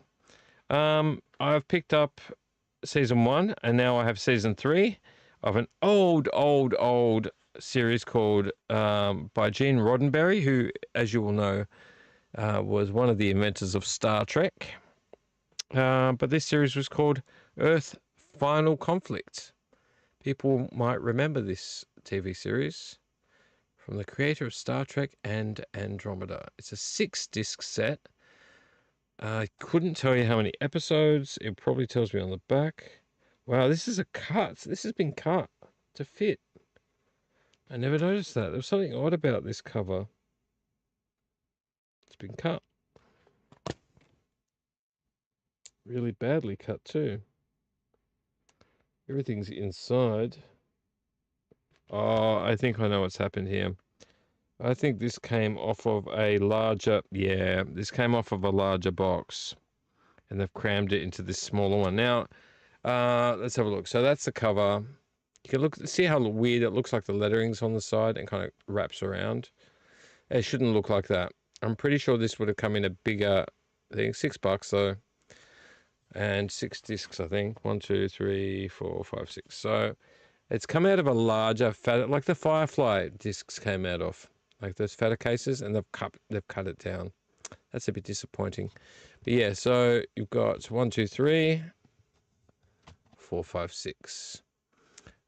I've picked up season 1, and now I have season 3 of an old series called by Gene Roddenberry, who, as you will know, was one of the inventors of Star Trek. But this series was called Earth Final Conflict. People might remember this TV series from the creator of Star Trek and Andromeda. It's a 6-disc set. I couldn't tell you how many episodes. It probably tells me on the back. Wow, this is a cut. This has been cut to fit. I never noticed that. There was something odd about this cover. It's been cut. Really badly cut too. Everything's inside. Oh, I think I know what's happened here. I think this came off of a larger, this came off of a larger box, and they've crammed it into this smaller one. Now, let's have a look. So that's the cover. You can look, see how weird it looks, like the lettering's on the side and kind of wraps around. It shouldn't look like that. I'm pretty sure this would have come in a bigger thing. $6 though, and 6 discs, I think. 1, 2, 3, 4, 5, 6. So It's come out of a larger, fatter, like the Firefly discs came out of, like those fatter cases, and they've cut it down. That's a bit disappointing. But yeah, so you've got 1, 2, 3, 4, 5, 6.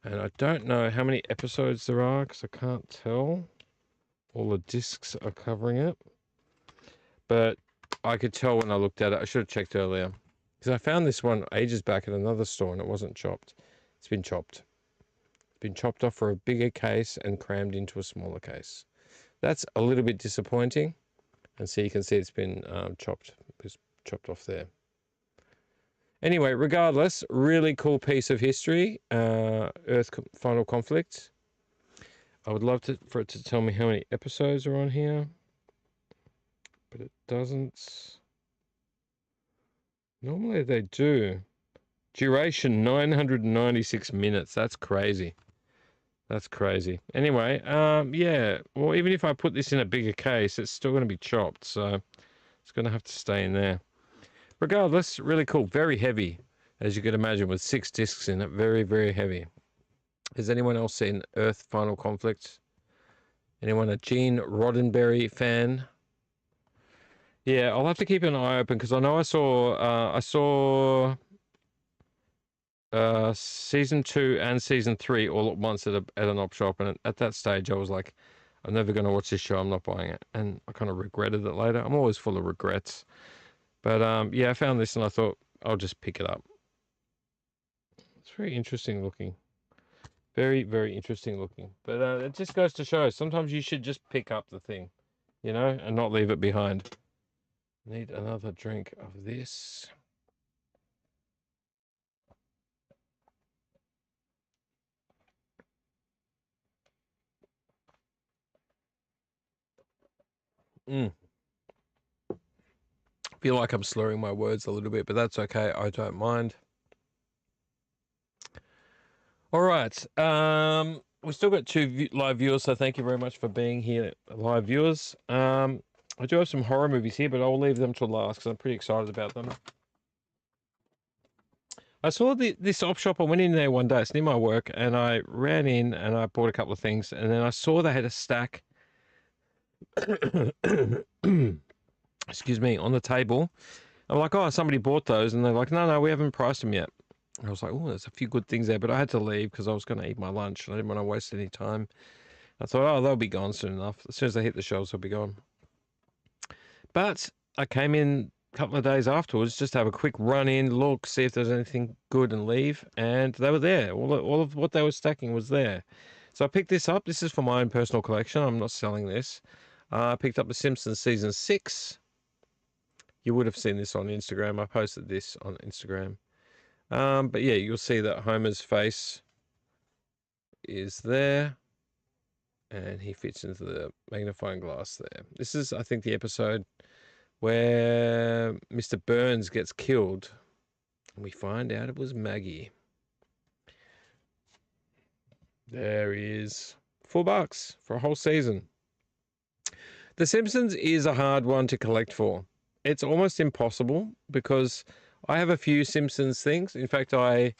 And I don't know how many episodes there are because I can't tell. All the discs are covering it. But I could tell when I looked at it. I should have checked earlier. Because I found this one ages back at another store and it wasn't chopped. It's been chopped. It's been chopped off for a bigger case and crammed into a smaller case. That's a little bit disappointing. And so you can see it's been chopped off there. Anyway, regardless, really cool piece of history. Earth Final Conflict. I would love for it to tell me how many episodes are on here. But it doesn't. Normally they do. Duration 996 minutes. That's crazy. That's crazy. Anyway, yeah. Well, even if I put this in a bigger case, it's still going to be chopped. So it's going to have to stay in there. Regardless, really cool. Very heavy, as you could imagine, with 6 discs in it. Very, very heavy. Has anyone else seen Earth Final Conflict? Anyone a Gene Roddenberry fan? Yeah, I'll have to keep an eye open because I know I saw season 2 and season 3 all at once at an op shop, and at that stage I was like, I'm never going to watch this show. I'm not buying it, and I kind of regretted it later. I'm always full of regrets, but yeah, I found this and I thought I'll just pick it up. It's very interesting looking, very, very interesting looking. But it just goes to show sometimes you should just pick up the thing, you know, and not leave it behind. Need another drink of this. Feel like I'm slurring my words a little bit, but that's okay. I don't mind. All right. We've still got 2 live viewers, so thank you very much for being here, live viewers. I do have some horror movies here, but I'll leave them till last because I'm pretty excited about them. I saw this op shop. I went in there one day. It's near my work, and I ran in and I bought a couple of things, and then I saw they had a stack. Excuse me, on the table. I'm like, oh, somebody bought those, and they're like, no, we haven't priced them yet. I was like, oh, there's a few good things there, but I had to leave because I was going to eat my lunch and I didn't want to waste any time. I thought, oh, they'll be gone soon enough. As soon as they hit the shelves, they'll be gone. But I came in a couple of days afterwards just to have a quick run in, look, see if there's anything good and leave, and they were there. All of what they were stacking was there. So I picked this up. This is for my own personal collection. I'm not selling this. I picked up The Simpsons Season 6. You would have seen this on Instagram. I posted this on Instagram. But yeah, you'll see that Homer's face is there. And he fits into the magnifying glass there. This is, I think, the episode where Mr. Burns gets killed. And we find out it was Maggie. There he is. $4 for a whole season. The Simpsons is a hard one to collect for. It's almost impossible because I have a few Simpsons things. In fact, I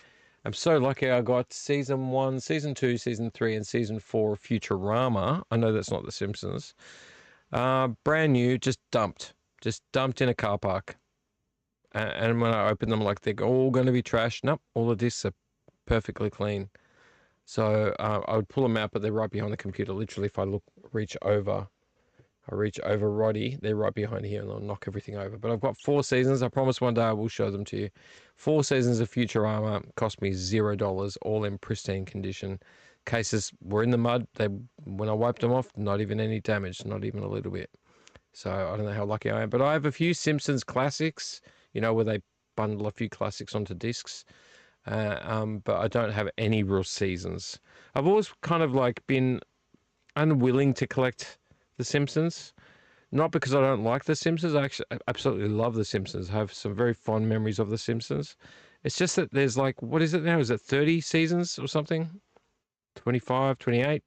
am so lucky I got season 1, season 2, season 3, and season 4 of Futurama. I know that's not The Simpsons. Brand new, just dumped in a car park. And when I open them, like they're all going to be trashed. Nope, all the discs are perfectly clean. So I would pull them out, but they're right behind the computer. Literally, if I reach over Roddy, they're right behind here, and they'll knock everything over. But I've got 4 seasons. I promise one day I will show them to you. 4 seasons of Futurama cost me $0, all in pristine condition. Cases were in the mud. When I wiped them off, not even any damage, not even a little bit. So I don't know how lucky I am. But I have a few Simpsons classics, you know, where they bundle a few classics onto discs. But I don't have any real seasons. I've always kind of like been unwilling to collect The Simpsons. Not because I don't like The Simpsons. I actually absolutely love The Simpsons. I have some very fond memories of The Simpsons. It's just that there's like, what is it now? Is it 30 seasons or something? 25, 28?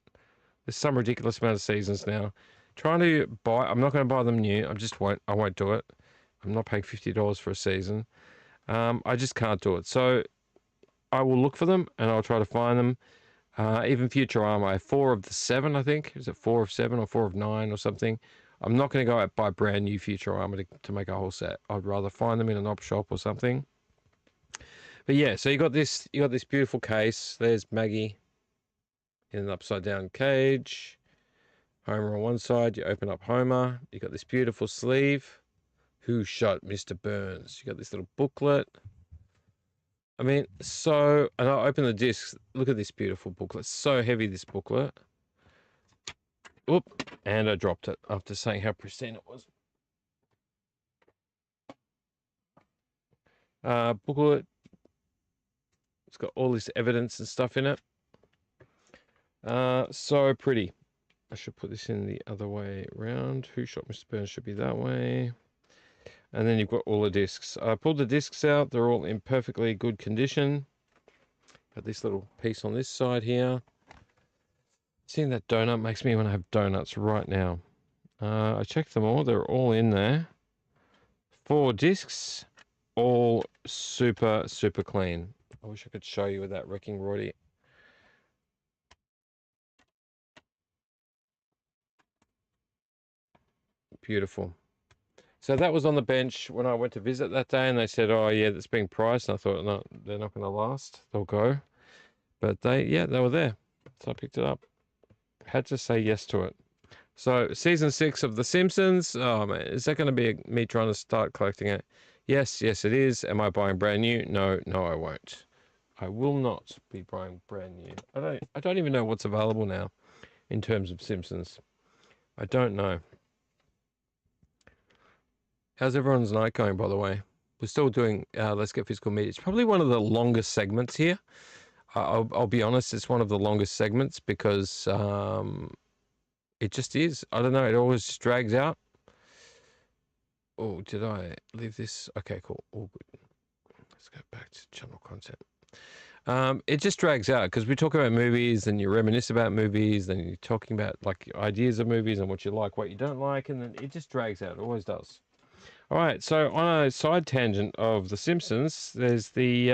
There's some ridiculous amount of seasons now. Trying to buy, I'm not going to buy them new. I won't do it. I'm not paying $50 for a season. I just can't do it. So I will look for them and I'll try to find them. Even Futurama, I have 4 of the 7, I think. Is it 4 of 7 or 4 of 9 or something? I'm not going to go out and buy brand new Futurama to make a whole set. I'd rather find them in an op shop or something. But yeah, so you got this beautiful case. There's Maggie in an upside down cage. Homer on one side, you open up Homer. You got this beautiful sleeve. Who shot Mr. Burns? You got this little booklet. I mean, and I'll open the discs. Look at this beautiful booklet. So heavy, this booklet. Oop, and I dropped it after saying how pristine it was. Booklet. It's got all this evidence and stuff in it. So pretty. I should put this in the other way around. Who shot Mr. Burns should be that way. And then you've got all the discs. I pulled the discs out. They're all in perfectly good condition. Got this little piece on this side here. Seeing that donut makes me want to have donuts right now. I checked them all. They're all in there. 4 discs. All super, super clean. I wish I could show you without wrecking Roddy. Beautiful. So that was on the bench when I went to visit that day, and they said, oh yeah, that's being priced. And I thought, no, they're not going to last. They'll go. But they were there. So I picked it up. Had to say yes to it. So season 6 of The Simpsons. Oh man, is that going to be me trying to start collecting it? Yes, yes it is. Am I buying brand new? No, no I won't. I will not be buying brand new. I don't even know what's available now in terms of Simpsons. I don't know. How's everyone's night going, by the way? We're still doing Let's Get Physical Media. It's probably one of the longest segments here. I'll be honest, it's one of the longest segments because it just is. I don't know, it always just drags out. Oh, did I leave this? Okay, cool. All good. Let's go back to channel content. It just drags out because we talk about movies and you reminisce about movies, then you're talking about like ideas of movies and what you like, what you don't like, and then it just drags out. It always does. All right, so on a side tangent of The Simpsons, there's the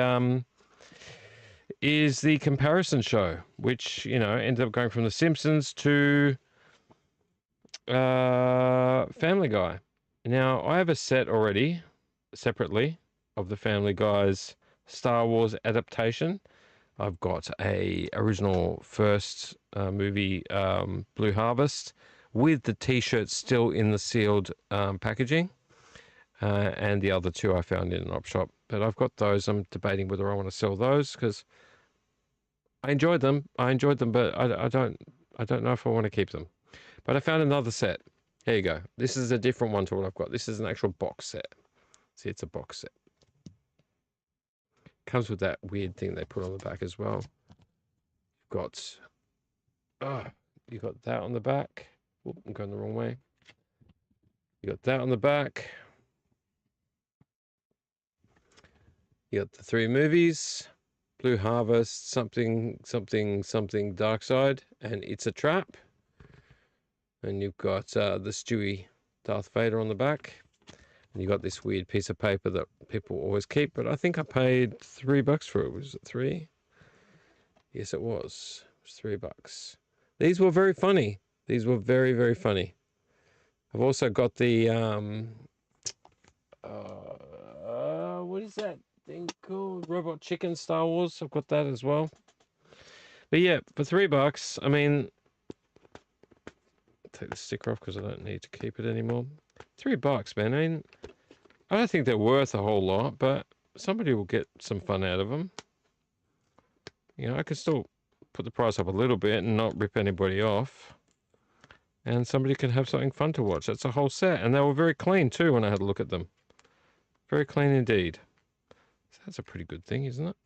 comparison show, which, you know, ended up going from The Simpsons to Family Guy. Now, I have a set already, separately, of the Family Guy's Star Wars adaptation. I've got a original first movie, Blue Harvest, with the T-shirt still in the sealed packaging. And the other 2 I found in an op shop. But I've got those. I'm debating whether I want to sell those because I enjoyed them. But I don't know if I want to keep them. But I found another set. Here you go. This is a different one to what I've got. This is an actual box set. See, it's a box set. Comes with that weird thing they put on the back as well. You got that on the back. Oop, I'm going the wrong way. You got that on the back. You got the 3 movies, Blue Harvest, something, Dark Side, and It's a Trap. And you've got the Stewie Darth Vader on the back. And you got this weird piece of paper that people always keep, but I think I paid $3 for it. Was it 3? Yes, it was. It was $3. These were very funny. These were very, very funny. I've also got the what is that thing called? Robot Chicken Star Wars. I've got that as well. But yeah, for $3, I mean, take the sticker off because I don't need to keep it anymore. $3, man. I mean, I don't think they're worth a whole lot, but somebody will get some fun out of them. You know, I could still put the price up a little bit and not rip anybody off. And somebody can have something fun to watch. That's a whole set. And they were very clean too when I had a look at them. Very clean indeed. So that's a pretty good thing, isn't it?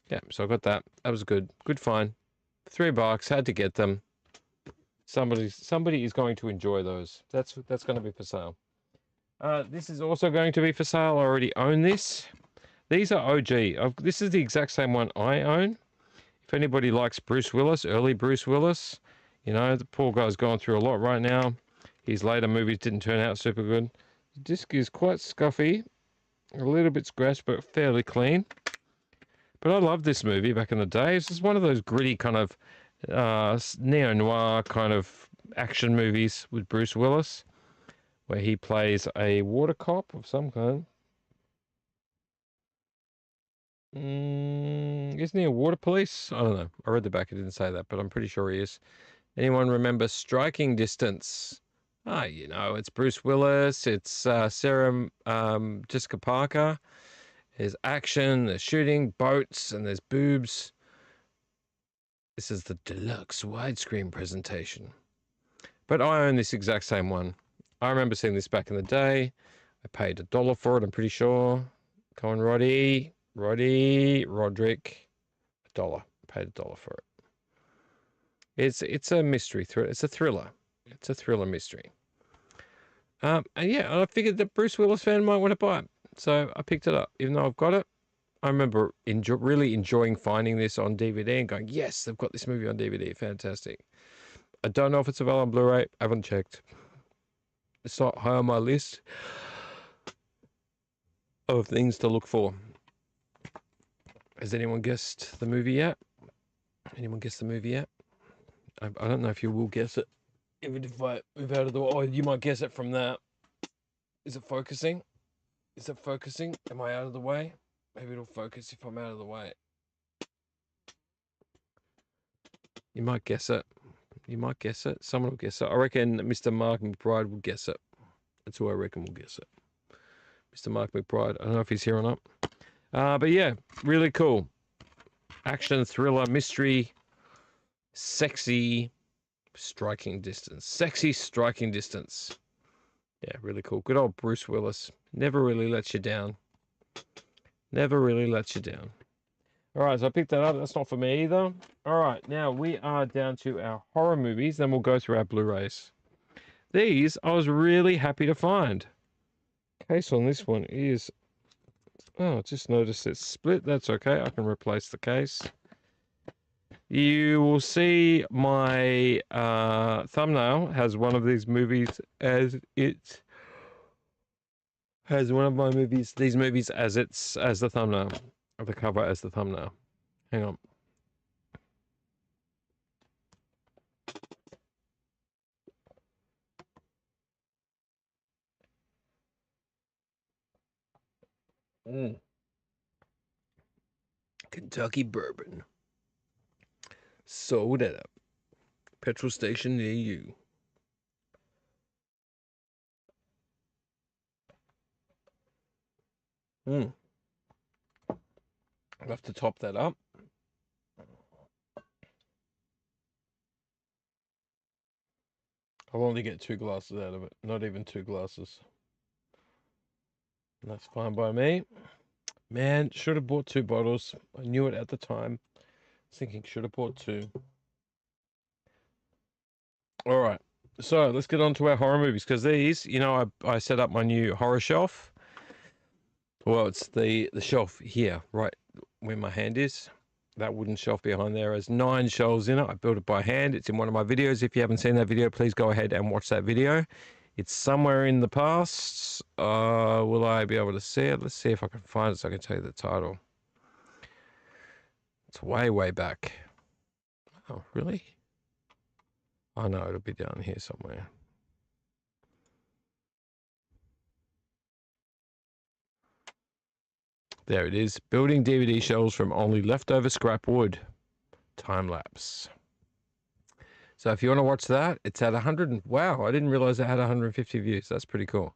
Yeah, so I got that. That was good. Good find. $3, had to get them. Somebody is going to enjoy those. That's going to be for sale. This is also going to be for sale. I already own this. These are OG. This is the exact same one I own. If anybody likes Bruce Willis, early Bruce Willis, you know, the poor guy's going through a lot right now. His later movies didn't turn out super good. The disc is quite scuffy, a little bit scratched, but fairly clean. But I loved this movie back in the day. It's just one of those gritty kind of neo-noir kind of action movies with Bruce Willis, where he plays a water cop of some kind. Isn't he a water police? I don't know. I read the back. It didn't say that, but I'm pretty sure he is. Anyone remember Striking Distance? Ah, you know, it's Bruce Willis. It's Sarah Jessica Parker. There's action, there's shooting, boats, and there's boobs. This is the deluxe widescreen presentation. But I own this exact same one. I remember seeing this back in the day. I paid $1 for it, I'm pretty sure. Come on, Roderick. $1. Paid $1 for it. It's a mystery thriller. It's a thriller. It's a thriller mystery. And yeah, I figured that Bruce Willis fan might want to buy it. So I picked it up. Even though I've got it, I remember really enjoying finding this on DVD and going, yes, they've got this movie on DVD. Fantastic. I don't know if it's available on Blu-ray. I haven't checked. It's not high on my list of things to look for. Has anyone guessed the movie yet? Anyone guessed the movie yet? I don't know if you will guess it. Even if I move out of the way. Oh, you might guess it from that. Is it focusing? Is it focusing? Am I out of the way? Maybe it'll focus if I'm out of the way. You might guess it. You might guess it. Someone will guess it. I reckon Mr. Mark McBride will guess it. That's who I reckon will guess it. Mr. Mark McBride. I don't know if he's here or not. But yeah, really cool. Action, thriller, mystery, sexy, striking distance. Sexy, striking distance. Yeah, really cool. Good old Bruce Willis. Never really lets you down. Never really lets you down. All right, so I picked that up. That's not for me either. All right, now we are down to our horror movies. Then we'll go through our Blu-rays. These I was really happy to find. Case on this one is... Oh, just noticed it's split. That's okay. I can replace the case. You will see my thumbnail has one of these movies as it has one of my movies, these movies as the thumbnail, of the cover as the thumbnail. Hang on. Kentucky bourbon. Sold at a petrol station near you. I'll have to top that up. I'll only get 2 glasses out of it. Not even 2 glasses. And that's fine by me. Man, should have bought 2 bottles. I knew it at the time. I was thinking should have bought 2. All right. So let's get on to our horror movies, because these, you know, I set up my new horror shelf. Well, it's the shelf here, right where my hand is. That wooden shelf behind there has 9 shelves in it. I built it by hand. It's in one of my videos. If you haven't seen that video, please go ahead and watch that video. It's somewhere in the past. Will I be able to see it? Let's see if I can find it so I can tell you the title. It's way, way back. Oh, really? Oh, no, it'll be down here somewhere. There it is. Building DVD shelves from only leftover scrap wood. Time lapse. So if you want to watch that, it's at 100. Wow, I didn't realize it had 150 views. That's pretty cool.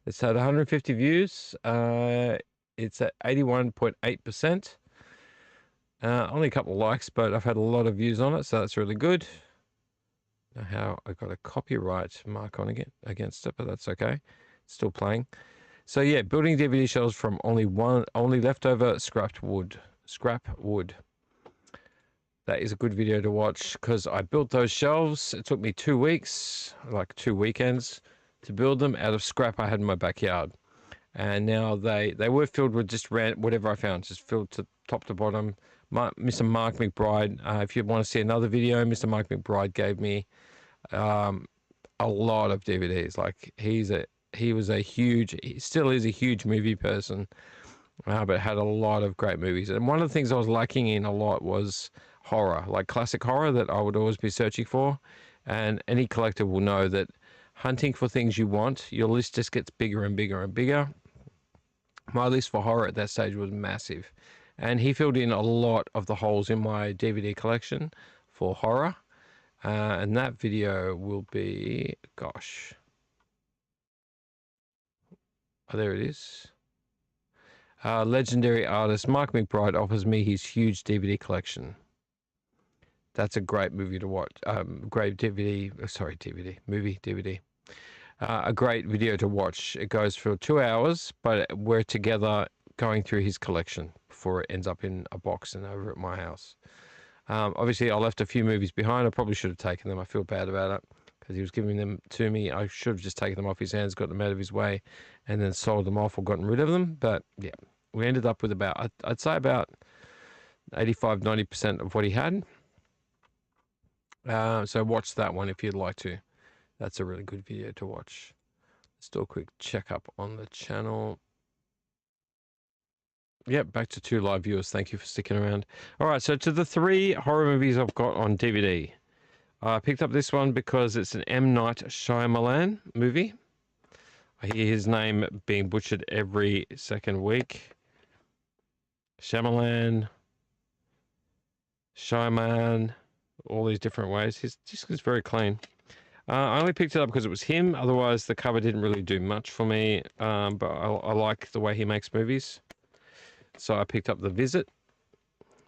It's had 150 views. It's at 81.8%. Only a couple of likes, but I've had a lot of views on it, so that's really good. Now how I got a copyright mark on against it, but that's okay. It's still playing. So yeah, building DVD shelves from only leftover scrap wood. That is a good video to watch, because I built those shelves. It took me 2 weeks, like 2 weekends, to build them out of scrap I had in my backyard. And now they were filled with just whatever I found, just filled to top to bottom. Mr. Mark McBride, if you want to see another video, Mr. Mark McBride gave me a lot of DVDs. Like he still is a huge movie person. but it had a lot of great movies. And one of the things I was lacking in a lot was horror, like classic horror that I would always be searching for. And any collector will know that hunting for things you want, your list just gets bigger and bigger and bigger. My list for horror at that stage was massive. And he filled in a lot of the holes in my DVD collection for horror. And that video will be, gosh. Oh, there it is. Legendary artist Mark McBride offers me his huge DVD collection. That's a great movie to watch. Great movie DVD. A great video to watch. It goes for 2 hours, but we're together going through his collection before it ends up in a box and over at my house. Obviously, I left a few movies behind. I probably should have taken them. I feel bad about it because he was giving them to me. I should have just taken them off his hands, got them out of his way, and then sold them off or gotten rid of them. But yeah, we ended up with about, I'd say about 85-90% of what he had. So watch that one if you'd like to. That's a really good video to watch. Let's do a quick checkup on the channel. Yep, back to 2 live viewers. Thank you for sticking around. All right, so to the 3 horror movies I've got on DVD. I picked up this one because it's an M. Night Shyamalan movie. I hear his name being butchered every second week. Shyamalan, all these different ways. His disc is very clean. I only picked it up because it was him. Otherwise, the cover didn't really do much for me. But I like the way he makes movies. So I picked up The Visit.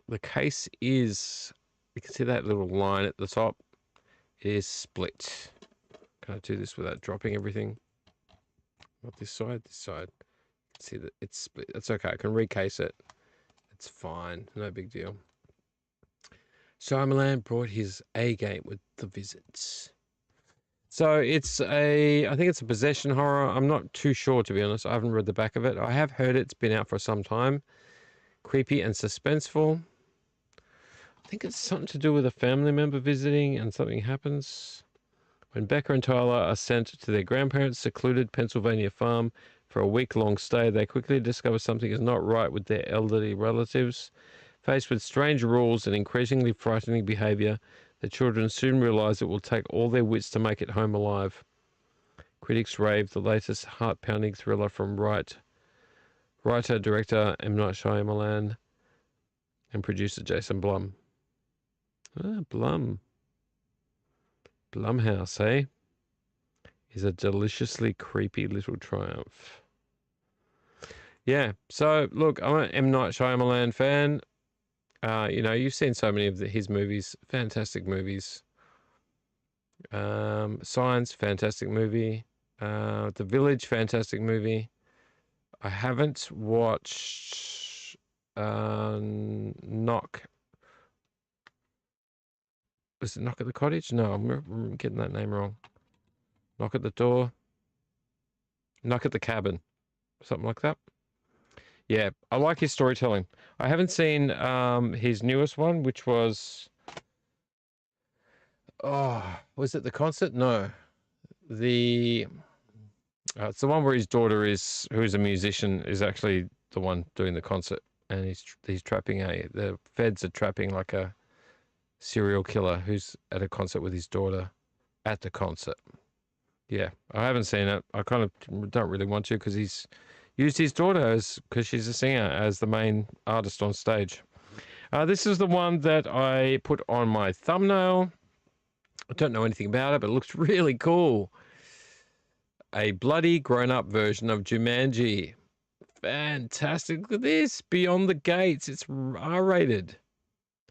The case is, you can see that little line at the top. It is split. Can I do this without dropping everything? Not this side, this side. See that it's split. That's okay. I can recase it. It's fine. No big deal. Shyamalan brought his A game with The Visits. So it's I think it's a possession horror. I'm not too sure, to be honest. I haven't read the back of it. I have heard it's been out for some time. Creepy and suspenseful. I think it's something to do with a family member visiting and something happens. When Becca and Tyler are sent to their grandparents' secluded Pennsylvania farm for a week-long stay, they quickly discover something is not right with their elderly relatives. Faced with strange rules and increasingly frightening behavior, the children soon realize it will take all their wits to make it home alive. Critics rave the latest heart-pounding thriller from writer-director M. Night Shyamalan and producer Jason Blum. Blumhouse, eh? Is a deliciously creepy little triumph. Yeah, so look, I'm an M. Night Shyamalan fan. You know, you've seen so many of his movies, fantastic movies. Signs, fantastic movie. The Village, fantastic movie. I haven't watched Knock. Was it Knock at the Cottage? No, I'm getting that name wrong. Knock at the Door. Knock at the Cabin. Something like that. Yeah, I like his storytelling. I haven't seen his newest one, which was... Oh, was it The Concert? No. It's the one where his daughter who's a musician, is actually the one doing the concert. And he's trapping the feds are trapping like a serial killer who's at a concert with his daughter at the concert. Yeah, I haven't seen it. I kind of don't really want to because he's used his daughter because she's a singer as the main artist on stage. This is the one that I put on my thumbnail. I don't know anything about it, but it looks really cool. A bloody grown-up version of Jumanji. Fantastic. Look at this. Beyond the Gates. It's R-rated.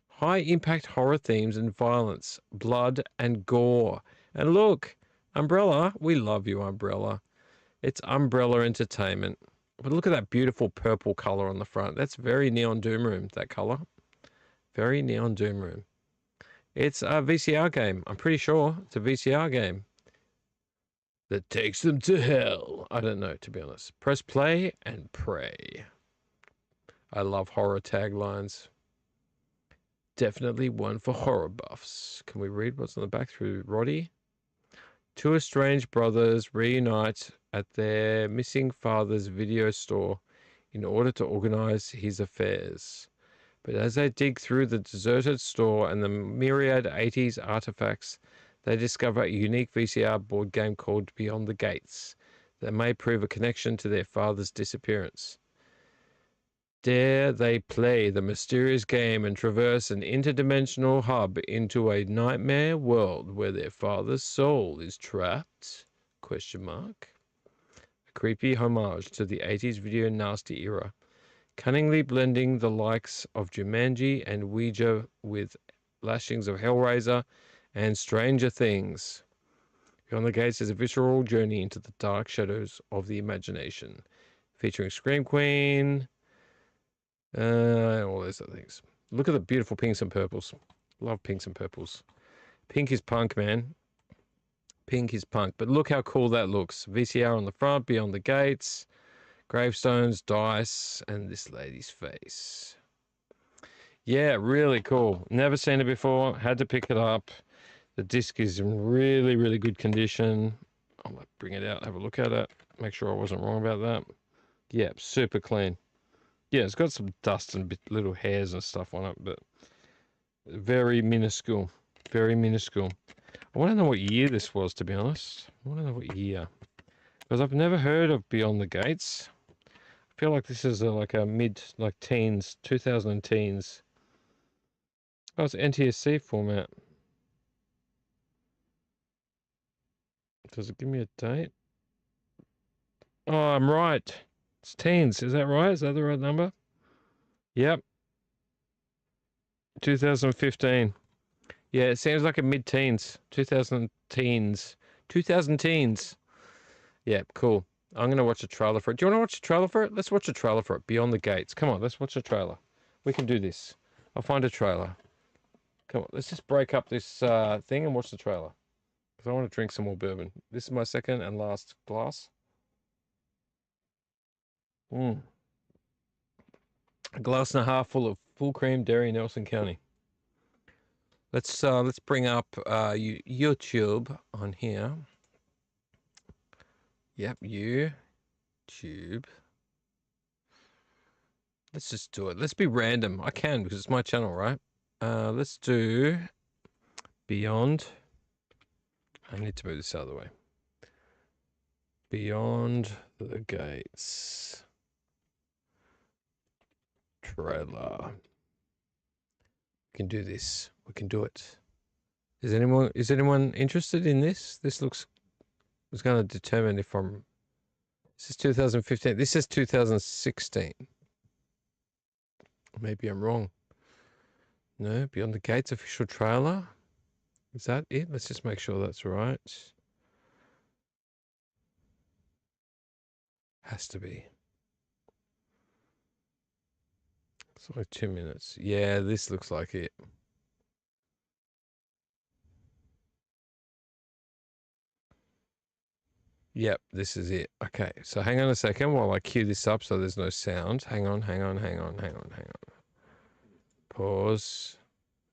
High-impact horror themes and violence, blood and gore. And look, Umbrella. We love you, Umbrella. It's Umbrella Entertainment. But look at that beautiful purple color on the front. That's very Neon Doom Room, that color. Very Neon Doom Room. It's a VCR game. I'm pretty sure it's a VCR game. That takes them to hell. I don't know, to be honest. Press play and pray. I love horror taglines. Definitely one for horror buffs. Can we read what's on the back through Roddy? 2 estranged brothers reunite at their missing father's video store in order to organize his affairs. But as they dig through the deserted store and the myriad 80s artifacts, they discover a unique VCR board game called Beyond the Gates that may prove a connection to their father's disappearance. Dare they play the mysterious game and traverse an interdimensional hub into a nightmare world where their father's soul is trapped? Question mark. A creepy homage to the 80s video nasty era, cunningly blending the likes of Jumanji and Ouija with lashings of Hellraiser and Stranger Things. Beyond the Gates is a visceral journey into the dark shadows of the imagination, featuring Scream Queen, all those other things. Look at the beautiful pinks and purples. Love pinks and purples. Pink is punk, man. Pink is punk. But look how cool that looks. VCR on the front, Beyond the Gates, gravestones, dice, and this lady's face. Yeah, really cool. Never seen it before. Had to pick it up. The disc is in really, really good condition. I'll bring it out, have a look at it. Make sure I wasn't wrong about that. Yeah, super clean. Yeah, it's got some dust and little hairs and stuff on it, but very minuscule. Very minuscule. I want to know what year this was, to be honest. I want to know what year. Because I've never heard of Beyond the Gates. I feel like this is like a teens, 2000 teens. Oh, it's NTSC format. Does it give me a date? Oh, I'm right. It's teens. Is that right? Is that the right number? Yep. 2015. Yeah, it seems like a mid-teens. 2000 teens. 2000 teens. Yeah, cool. I'm going to watch a trailer for it. Do you want to watch a trailer for it? Let's watch a trailer for it. Beyond the Gates. Come on, let's watch a trailer. We can do this. I'll find a trailer. Come on, let's just break up this thing and watch the trailer. Because I want to drink some more bourbon. This is my second and last glass. A glass and a half full of full cream dairy Nelson County. Let's bring up YouTube on here. Yep, YouTube. Let's just do it. Let's be random. I can because it's my channel, right? Let's do Beyond. I need to move this out of the way. Beyond the Gates. Trailer. We can do this. We can do it. Is anyone interested in this? This looks. It's going to determine if I'm. This is 2015. This is 2016. Maybe I'm wrong. No, Beyond the Gates official trailer. Is that it? Let's just make sure that's right. Has to be. It's like 2 minutes. Yeah, this looks like it. Yep, this is it. Okay, so hang on a second while I cue this up so there's no sound. Hang on. Pause.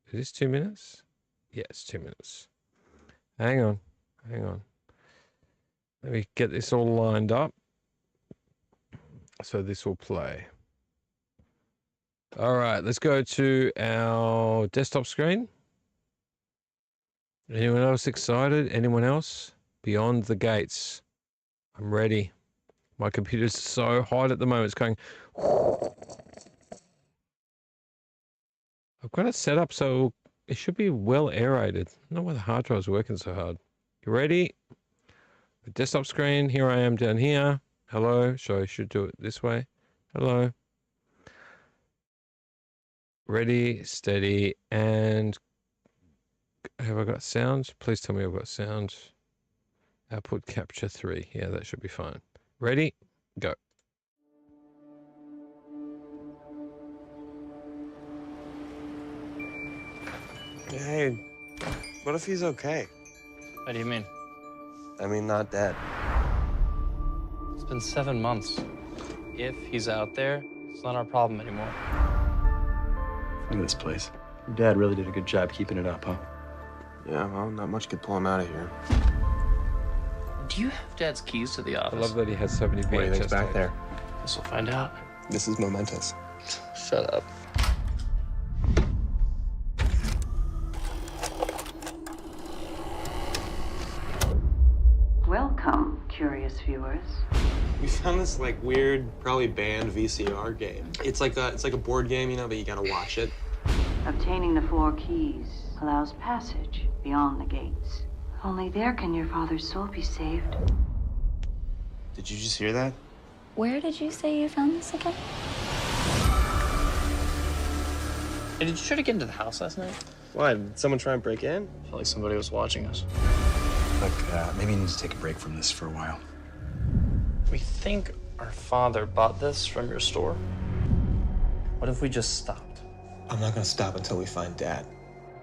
Is this 2 minutes? Yeah, it's 2 minutes. Hang on. Let me get this all lined up. So this will play. All right, let's go to our desktop screen. Anyone else excited? Anyone else? Beyond the Gates. I'm ready. My computer's so hot at the moment. It's going. I've got it set up so it should be well aerated. I don't know why the hard drive's working so hard. You ready? The desktop screen. Here I am down here. Hello. So I should do it this way. Hello. Ready, steady, and have I got sound? Please tell me I've got sound. Output capture 3. Yeah, that should be fine. Ready? Go. Hey, what if he's okay? What do you mean? I mean, not dead. It's been 7 months. If he's out there, it's not our problem anymore. Look at this place. Your dad really did a good job keeping it up, huh? Yeah, well, not much could pull him out of here. Do you have Dad's keys to the I office? love that he has so many What do you think's VHS back tapes. there? Guess we'll find out. This is momentous. Shut up. Welcome, curious viewers. We found this like weird, probably banned VCR game. It's like a board game, you know, but you gotta watch it. Obtaining the 4 keys allows passage beyond the gates. Only there can your father's soul be saved. Did you just hear that? Where did you say you found this again? Hey, did you try to get into the house last night? Why? Did someone try and break in? I felt like somebody was watching us. Look, maybe you need to take a break from this for a while. We think our father bought this from your store. What if we just stopped? I'm not gonna stop until we find Dad.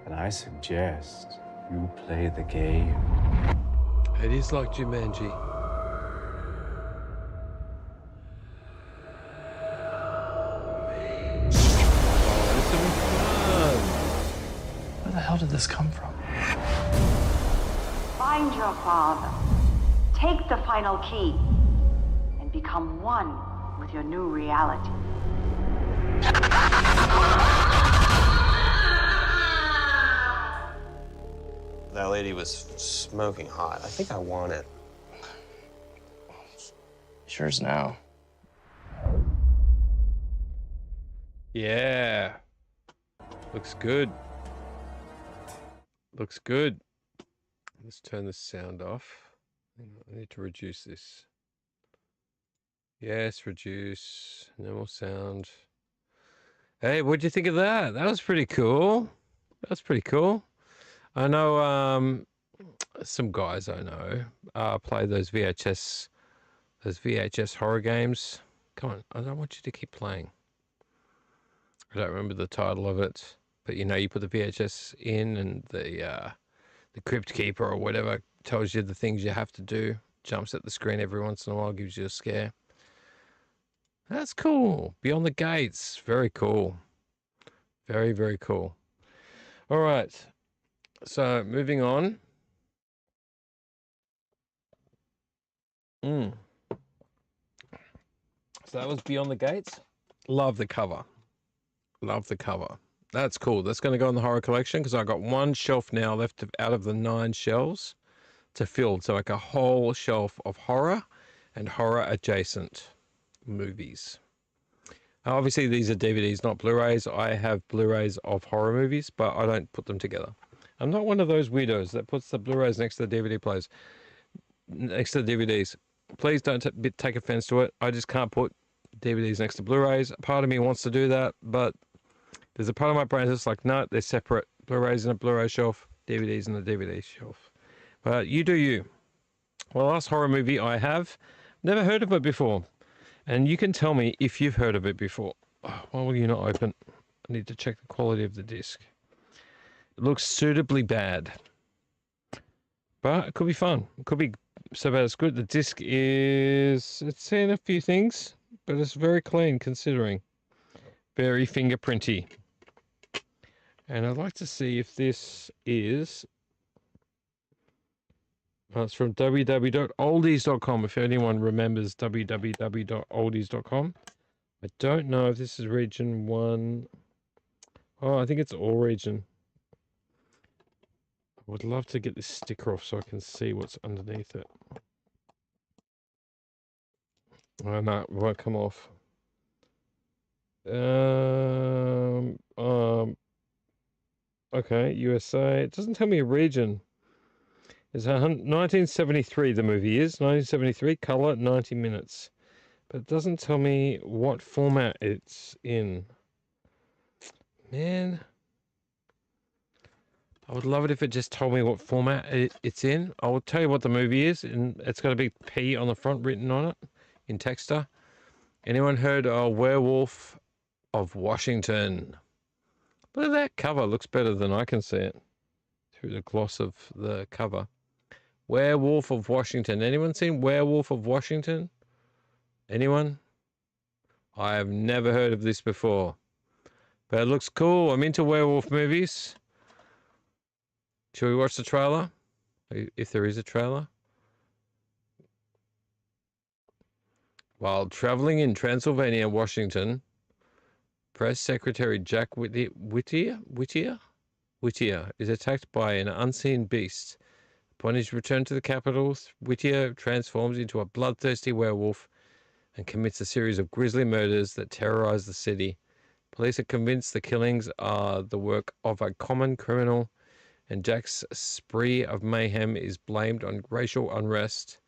And I suggest you play the game. It is like Jumanji. Where the hell did this come from? Find your father. Take the final key. And become one with your new reality. That lady was smoking hot. I think I want it. Sure is now. Yeah. Looks good. Looks good. Let's turn the sound off. Hang on, I need to reduce this. Yes, reduce. No more sound. Hey, what'd you think of that? That was pretty cool. That's pretty cool. I know some guys I know play those VHS horror games. Come on, I don't want you to keep playing. I don't remember the title of it, but you know, you put the VHS in and the Crypt Keeper or whatever tells you the things you have to do, jumps at the screen every once in a while, gives you a scare. That's cool. Beyond the Gates. Very cool. Very, very cool. All right. So moving on. So that was Beyond the Gates. Love the cover. Love the cover. That's cool. That's going to go in the horror collection because I got one shelf now left out of the 9 shelves to fill. So like a whole shelf of horror and horror adjacent movies. Obviously, these are DVDs, not Blu-rays. I have Blu-rays of horror movies, but I don't put them together. I'm not one of those weirdos that puts the Blu-rays next to the DVD players, next to the DVDs. Please don't take offense to it. I just can't put DVDs next to Blu-rays. Part of me wants to do that, but there's a part of my brain that's like, no, they're separate. Blu-rays in a Blu-ray shelf, DVDs in a DVD shelf. But you do you. Well, the last horror movie I have, never heard of it before. And you can tell me if you've heard of it before. Oh, why will you not open? I need to check the quality of the disc. It looks suitably bad. But it could be fun. It could be so bad it's good. The disc is... It's saying a few things, but it's very clean considering. Very fingerprinty. And I'd like to see if this is... it's from www.oldies.com, if anyone remembers www.oldies.com. I don't know if this is region 1. Oh, I think it's all region. I would love to get this sticker off so I can see what's underneath it. Oh, no, it won't come off. Okay, USA. It doesn't tell me a region. It's 1973, the movie is. 1973, color, 90 minutes. But it doesn't tell me what format it's in. Man. I would love it if it just told me what format it's in. I will tell you what the movie is, and it's got a big P on the front written on it in Texter. Anyone heard of Werewolf of Washington? Look at that cover. Looks better than I can see it through the gloss of the cover. Werewolf of Washington. Anyone seen Werewolf of Washington? Anyone? I have never heard of this before. But it looks cool. I'm into werewolf movies. Shall we watch the trailer? If there is a trailer. While traveling in Transylvania, Washington, Press Secretary Jack Whittier is attacked by an unseen beast. Upon his return to the capital, Whittier transforms into a bloodthirsty werewolf and commits a series of grisly murders that terrorize the city. Police are convinced the killings are the work of a common criminal, and Jack's spree of mayhem is blamed on racial unrest.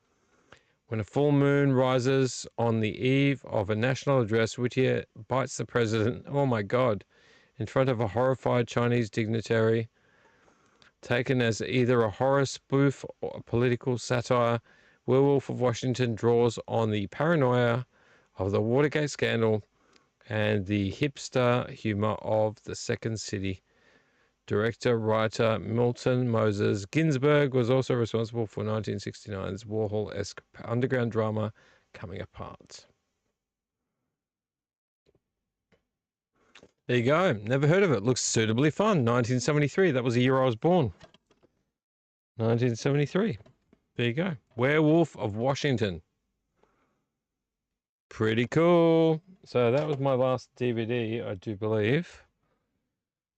When a full moon rises on the eve of a national address, Whittier bites the president, oh my God, in front of a horrified Chinese dignitary. Taken as either a horror spoof or a political satire, Werewolf of Washington draws on the paranoia of the Watergate scandal and the hipster humor of the Second City. Director-writer Milton Moses Ginsburg was also responsible for 1969's Warhol-esque underground drama Coming Apart. There you go. Never heard of it. Looks suitably fun. 1973. That was the year I was born. 1973. There you go. Werewolf of Washington. Pretty cool. So that was my last DVD, I do believe.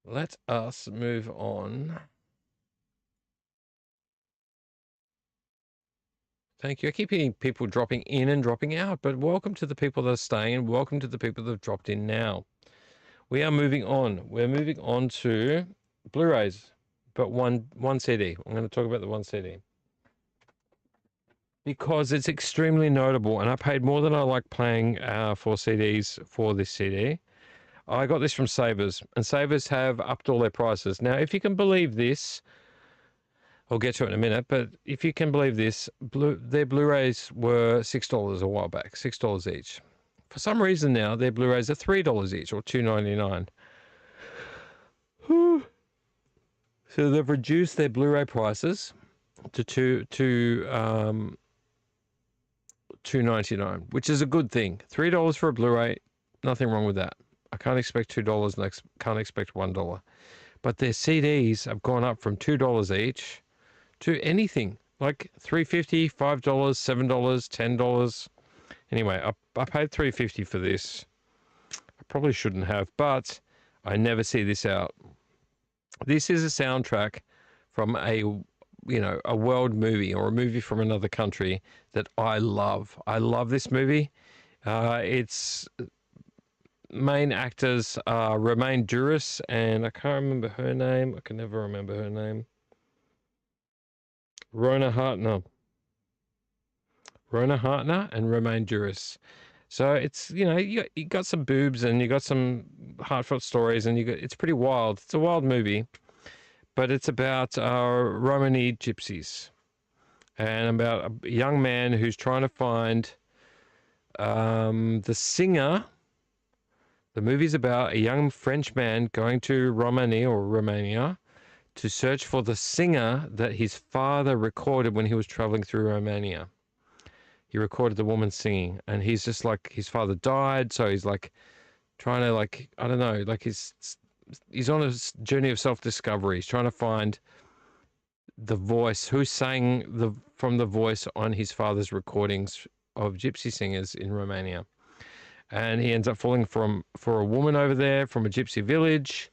Let us move on. Thank you. I keep hearing people dropping in and dropping out, but welcome to the people that are staying and welcome to the people that have dropped in now. We are moving on. We're moving on to Blu-rays, but one CD. I'm going to talk about the one CD. Because it's extremely notable, and I paid more than I like paying for CDs for this CD. I got this from Savers, and Savers have upped all their prices. Now, if you can believe this, I'll get to it in a minute, but if you can believe this, their Blu-rays were $6 a while back, $6 each. For some reason now, their Blu-rays are $3 each, or $2.99. So they've reduced their Blu-ray prices to $2.99, which is a good thing. $3 for a Blu-ray, nothing wrong with that. I can't expect $2 and can't expect $1. But their CDs have gone up from $2 each to anything like $3.50, $5, $7, $10. Anyway, I paid $3.50 for this. I probably shouldn't have, but I never see this out. This is a soundtrack from a world movie or a movie from another country that I love. I love this movie. Its main actors are Romain Duris, and I can't remember her name. I can never remember her name. Rona Hartner and Romain Duris. So it's, you got some boobs and you got some heartfelt stories, and it's pretty wild. It's a wild movie, but it's about Romani gypsies and about a young man who's trying to find the singer. The movie's about a young French man going to Romania to search for the singer that his father recorded when he was traveling through Romania. He recorded the woman singing, and he's just like, his father died, so he's like trying to, like, I don't know, like he's on a journey of self-discovery. He's trying to find the voice, who sang from the voice on his father's recordings of gypsy singers in Romania. And he ends up falling for a woman over there from a gypsy village.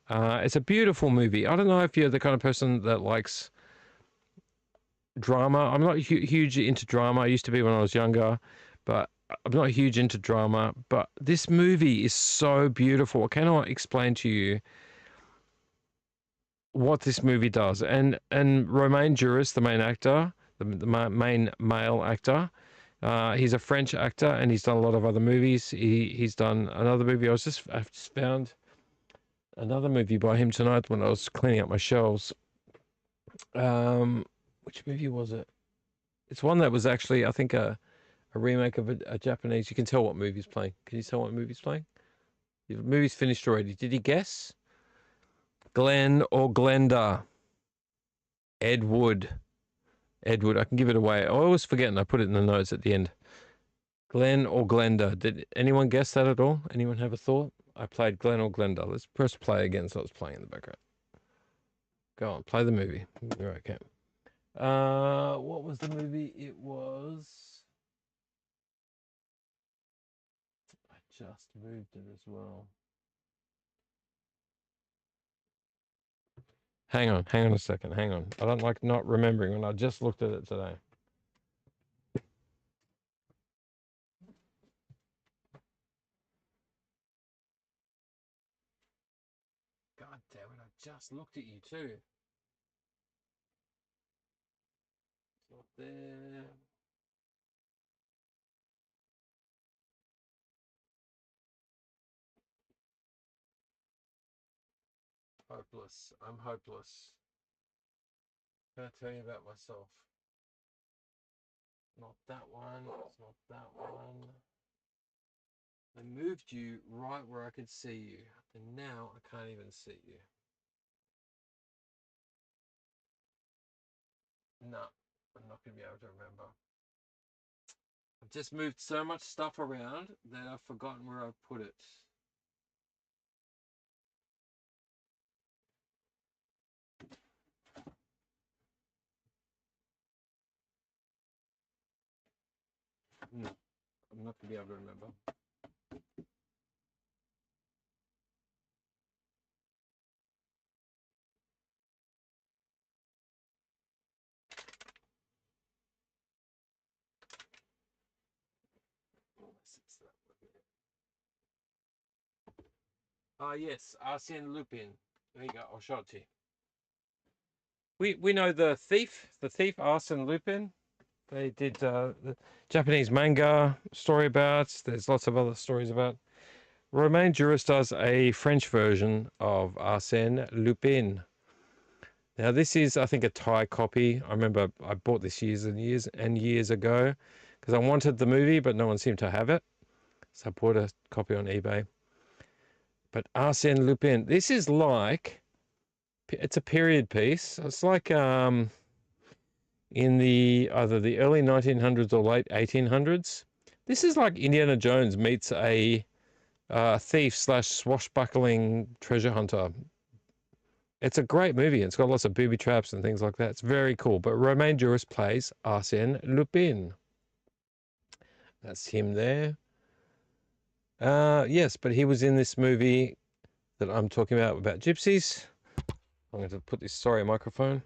It's a beautiful movie. I don't know if you're the kind of person that likes drama. I'm not huge into drama. I used to be when I was younger, but I'm not huge into drama. But this movie is so beautiful. I cannot explain to you what this movie does. And Romain Duris, the main actor, the main male actor, he's a French actor, and he's done a lot of other movies. He's done another movie. I've just found another movie by him tonight when I was cleaning up my shelves. Which movie was it? It's one that was actually, I think, a remake of a Japanese. You can tell what movie's playing. Can you tell what movie's playing? The movie's finished already. Did you guess? Glenn or Glenda? Ed Wood. I can give it away. I always forget, and I put it in the notes at the end. Glenn or Glenda. Did anyone guess that at all? Anyone have a thought? I played Glenn or Glenda. Let's press play again so it's playing in the background. Go on, play the movie. You're okay. What was the movie? It was just moved it as well. Hang on a second, hang on. I don't like not remembering when I just looked at it today. God damn it, I just looked at you too. It's not there. Hopeless. I'm hopeless. Can I tell you about myself? Not that one. It's not that one. I moved you right where I could see you, and now I can't even see you. No, I'm not going to be able to remember. I've just moved so much stuff around that I've forgotten where I put it. No, I'm not going to be able to remember. Yes, Arsène Lupin. There you go, I'll show it to you. We know the thief Arsène Lupin. They did the Japanese manga story about. There's lots of other stories about. Romain Duris does a French version of Arsène Lupin. Now this is, I think, a Thai copy. I remember I bought this years and years and years ago because I wanted the movie, but no one seemed to have it. So I bought a copy on eBay. But Arsène Lupin, this is like, it's a period piece. It's like in the either the early 1900s or late 1800s. This is like Indiana Jones meets a thief / swashbuckling treasure hunter. It's a great movie. It's got lots of booby traps and things like that. It's very cool. But Romain Duris plays Arsène Lupin. That's him there. Yes, but he was in this movie that I'm talking about gypsies. I'm going to put this, sorry, microphone.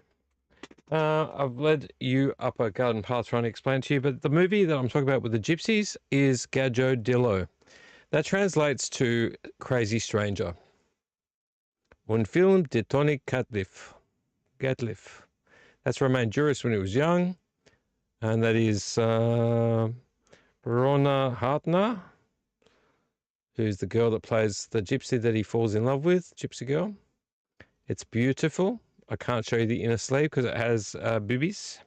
I've led you up a garden path trying to explain to you, but the movie that I'm talking about with the gypsies is Gadjo-Dillo. That translates to Crazy Stranger. Un film de Tony Gatliff. That's Romain Duris when he was young. And that is Rona Hartner, who's the girl that plays the gypsy that he falls in love with, gypsy girl. It's beautiful. I can't show you the inner sleeve because it has boobies.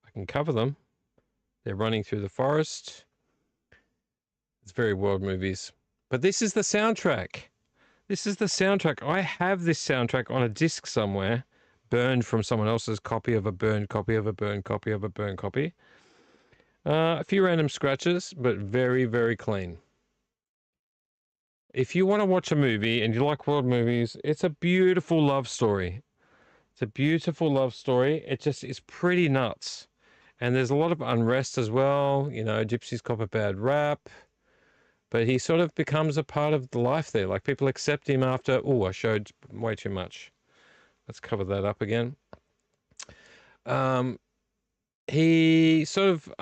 I can cover them. They're running through the forest. It's very world movies. But this is the soundtrack. This is the soundtrack. I have this soundtrack on a disc somewhere, burned from someone else's copy of a burned copy of a burned copy of a burned copy. A few random scratches, but very, very clean. If you want to watch a movie and you like world movies, it's a beautiful love story. It's a beautiful love story. It just is pretty nuts. And there's a lot of unrest as well. You know, gypsies cop a bad rap. But he sort of becomes a part of the life there. Like, people accept him after... Oh, I showed way too much. Let's cover that up again. He sort of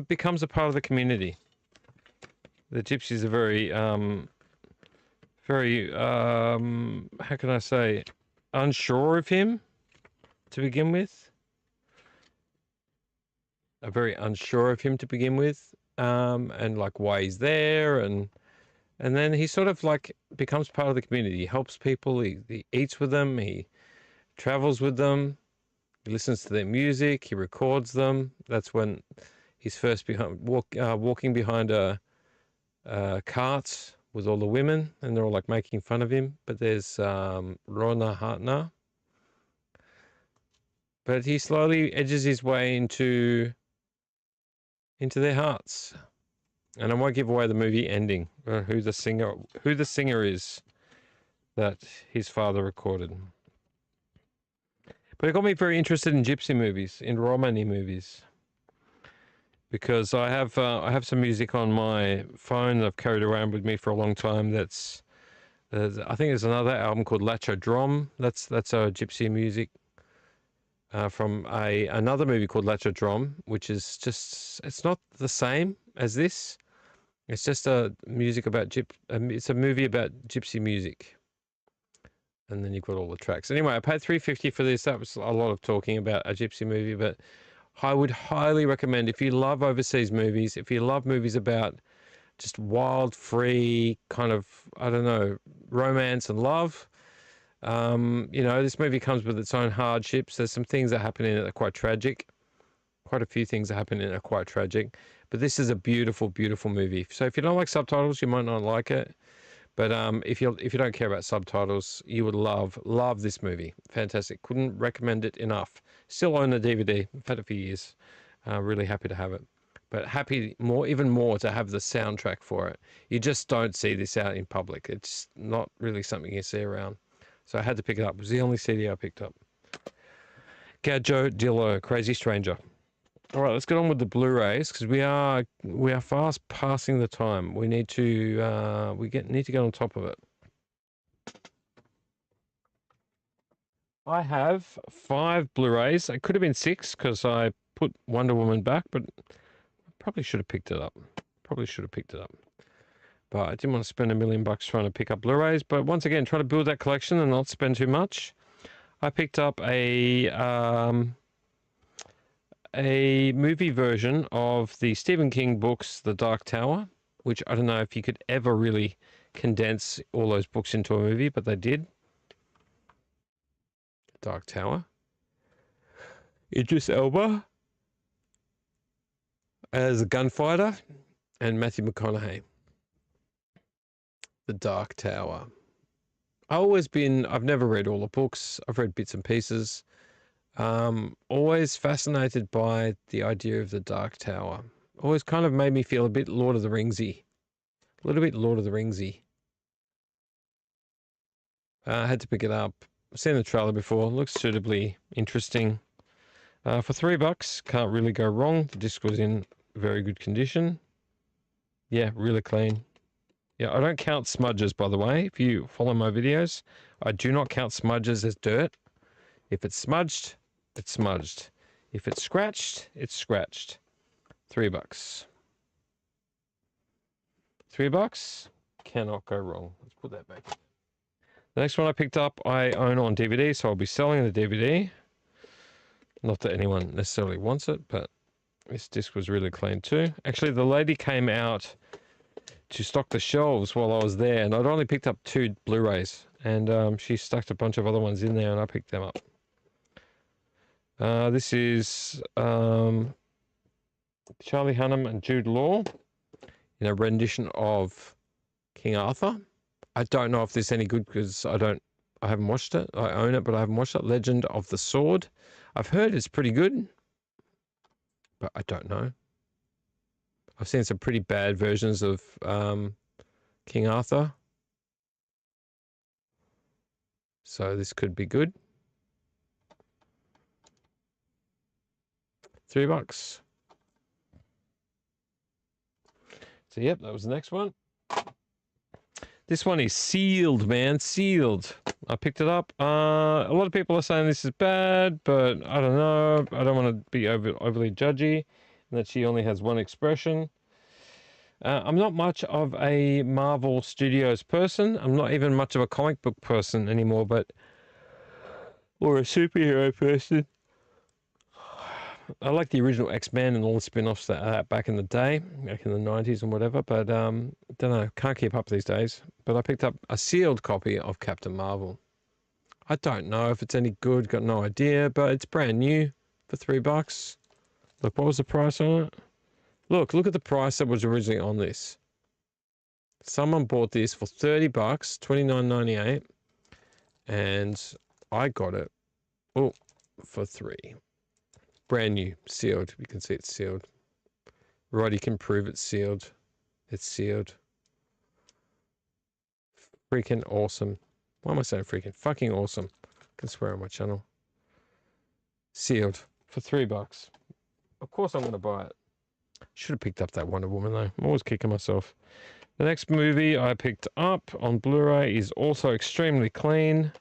becomes a part of the community. The gypsies are very, how can I say, unsure of him to begin with. Are very unsure of him to begin with. And like why he's there, and then he sort of like becomes part of the community. He helps people, he eats with them, he travels with them, he listens to their music, he records them. That's when he's first walking behind a cart with all the women, and they're all like making fun of him. But there's Rona Hartner, but he slowly edges his way into their hearts. And I won't give away the movie ending, who the singer is that his father recorded. But it got me very interested in gypsy movies, in Romani movies, because I have some music on my phone that I've carried around with me for a long time. That's I think there's another album called Lacho Drom. That's a gypsy music from another movie called Lacho Drom, which is just, it's not the same as this. It's just a music about it's a movie about gypsy music. And then you've got all the tracks. Anyway, I paid $3.50 for this. That was a lot of talking about a gypsy movie, but I would highly recommend, if you love overseas movies, if you love movies about just wild, free, kind of, I don't know, romance and love, you know, this movie comes with its own hardships. There's some things that happen in it that are quite tragic. Quite a few things that happen in it are quite tragic. But this is a beautiful, beautiful movie. So if you don't like subtitles, you might not like it. But if you don't care about subtitles, you would love this movie. Fantastic. Couldn't recommend it enough. Still own the DVD. I've had it for years. Really happy to have it. But happy even more to have the soundtrack for it. You just don't see this out in public. It's not really something you see around. So I had to pick it up. It was the only CD I picked up. Gadjo Dillo, Crazy Stranger. All right, let's get on with the Blu-rays because we are fast passing the time. We need to need to get on top of it. I have 5 Blu-rays. It could have been 6 because I put Wonder Woman back, but I probably should have picked it up. But I didn't want to spend $1 million trying to pick up Blu-rays. But once again, try to build that collection and not spend too much. I picked up a movie version of the Stephen King books, The Dark Tower, which I don't know if you could ever really condense all those books into a movie, but they did. Dark Tower. Idris Elba as a gunfighter and Matthew McConaughey. The Dark Tower. I've never read all the books. I've read bits and pieces. Always fascinated by the idea of the Dark Tower. Always kind of made me feel a bit Lord of the Ringsy. A little bit Lord of the Ringsy. I had to pick it up. I've seen the trailer before. Looks suitably interesting. For $3, can't really go wrong. The disc was in very good condition. Yeah, really clean. Yeah, I don't count smudges, by the way. If you follow my videos, I do not count smudges as dirt. If it's smudged, it's smudged. If it's scratched, it's scratched. $3. $3, cannot go wrong. Let's put that back. The next one I picked up, I own on DVD, so I'll be selling the DVD. Not that anyone necessarily wants it, but this disc was really clean too. Actually, the lady came out to stock the shelves while I was there, and I'd only picked up 2 Blu-rays, and she stuck a bunch of other ones in there, and I picked them up. This is Charlie Hunnam and Jude Law in a rendition of King Arthur. I don't know if this is any good because I haven't watched it. I own it, but I haven't watched it. Legend of the Sword. I've heard it's pretty good, but I don't know. I've seen some pretty bad versions of King Arthur. So this could be good. $3. So yep, that was the next one. This one is sealed, man, sealed. I picked it up. A lot of people are saying this is bad, but I don't know. I don't want to be overly judgy, and that she only has one expression. I'm not much of a Marvel Studios person. I'm not even much of a comic book person anymore, or a superhero person. I like the original X-Men and all the spin-offs that back in the day, back in the 90s and whatever, but don't know, can't keep up these days. But I picked up a sealed copy of Captain Marvel. I don't know if it's any good, got no idea, but it's brand new for $3. Look, what was the price on it? Look at the price that was originally on this. Someone bought this for $30, $29.98, and I got it for $3. Brand new, sealed. You can see it's sealed. Roddy can prove it's sealed. It's sealed. Freaking awesome. Why am I saying freaking? Fucking awesome. I can swear on my channel. Sealed for $3. Of course I'm going to buy it. Should have picked up that Wonder Woman though. I'm always kicking myself. The next movie I picked up on Blu-ray is also extremely clean.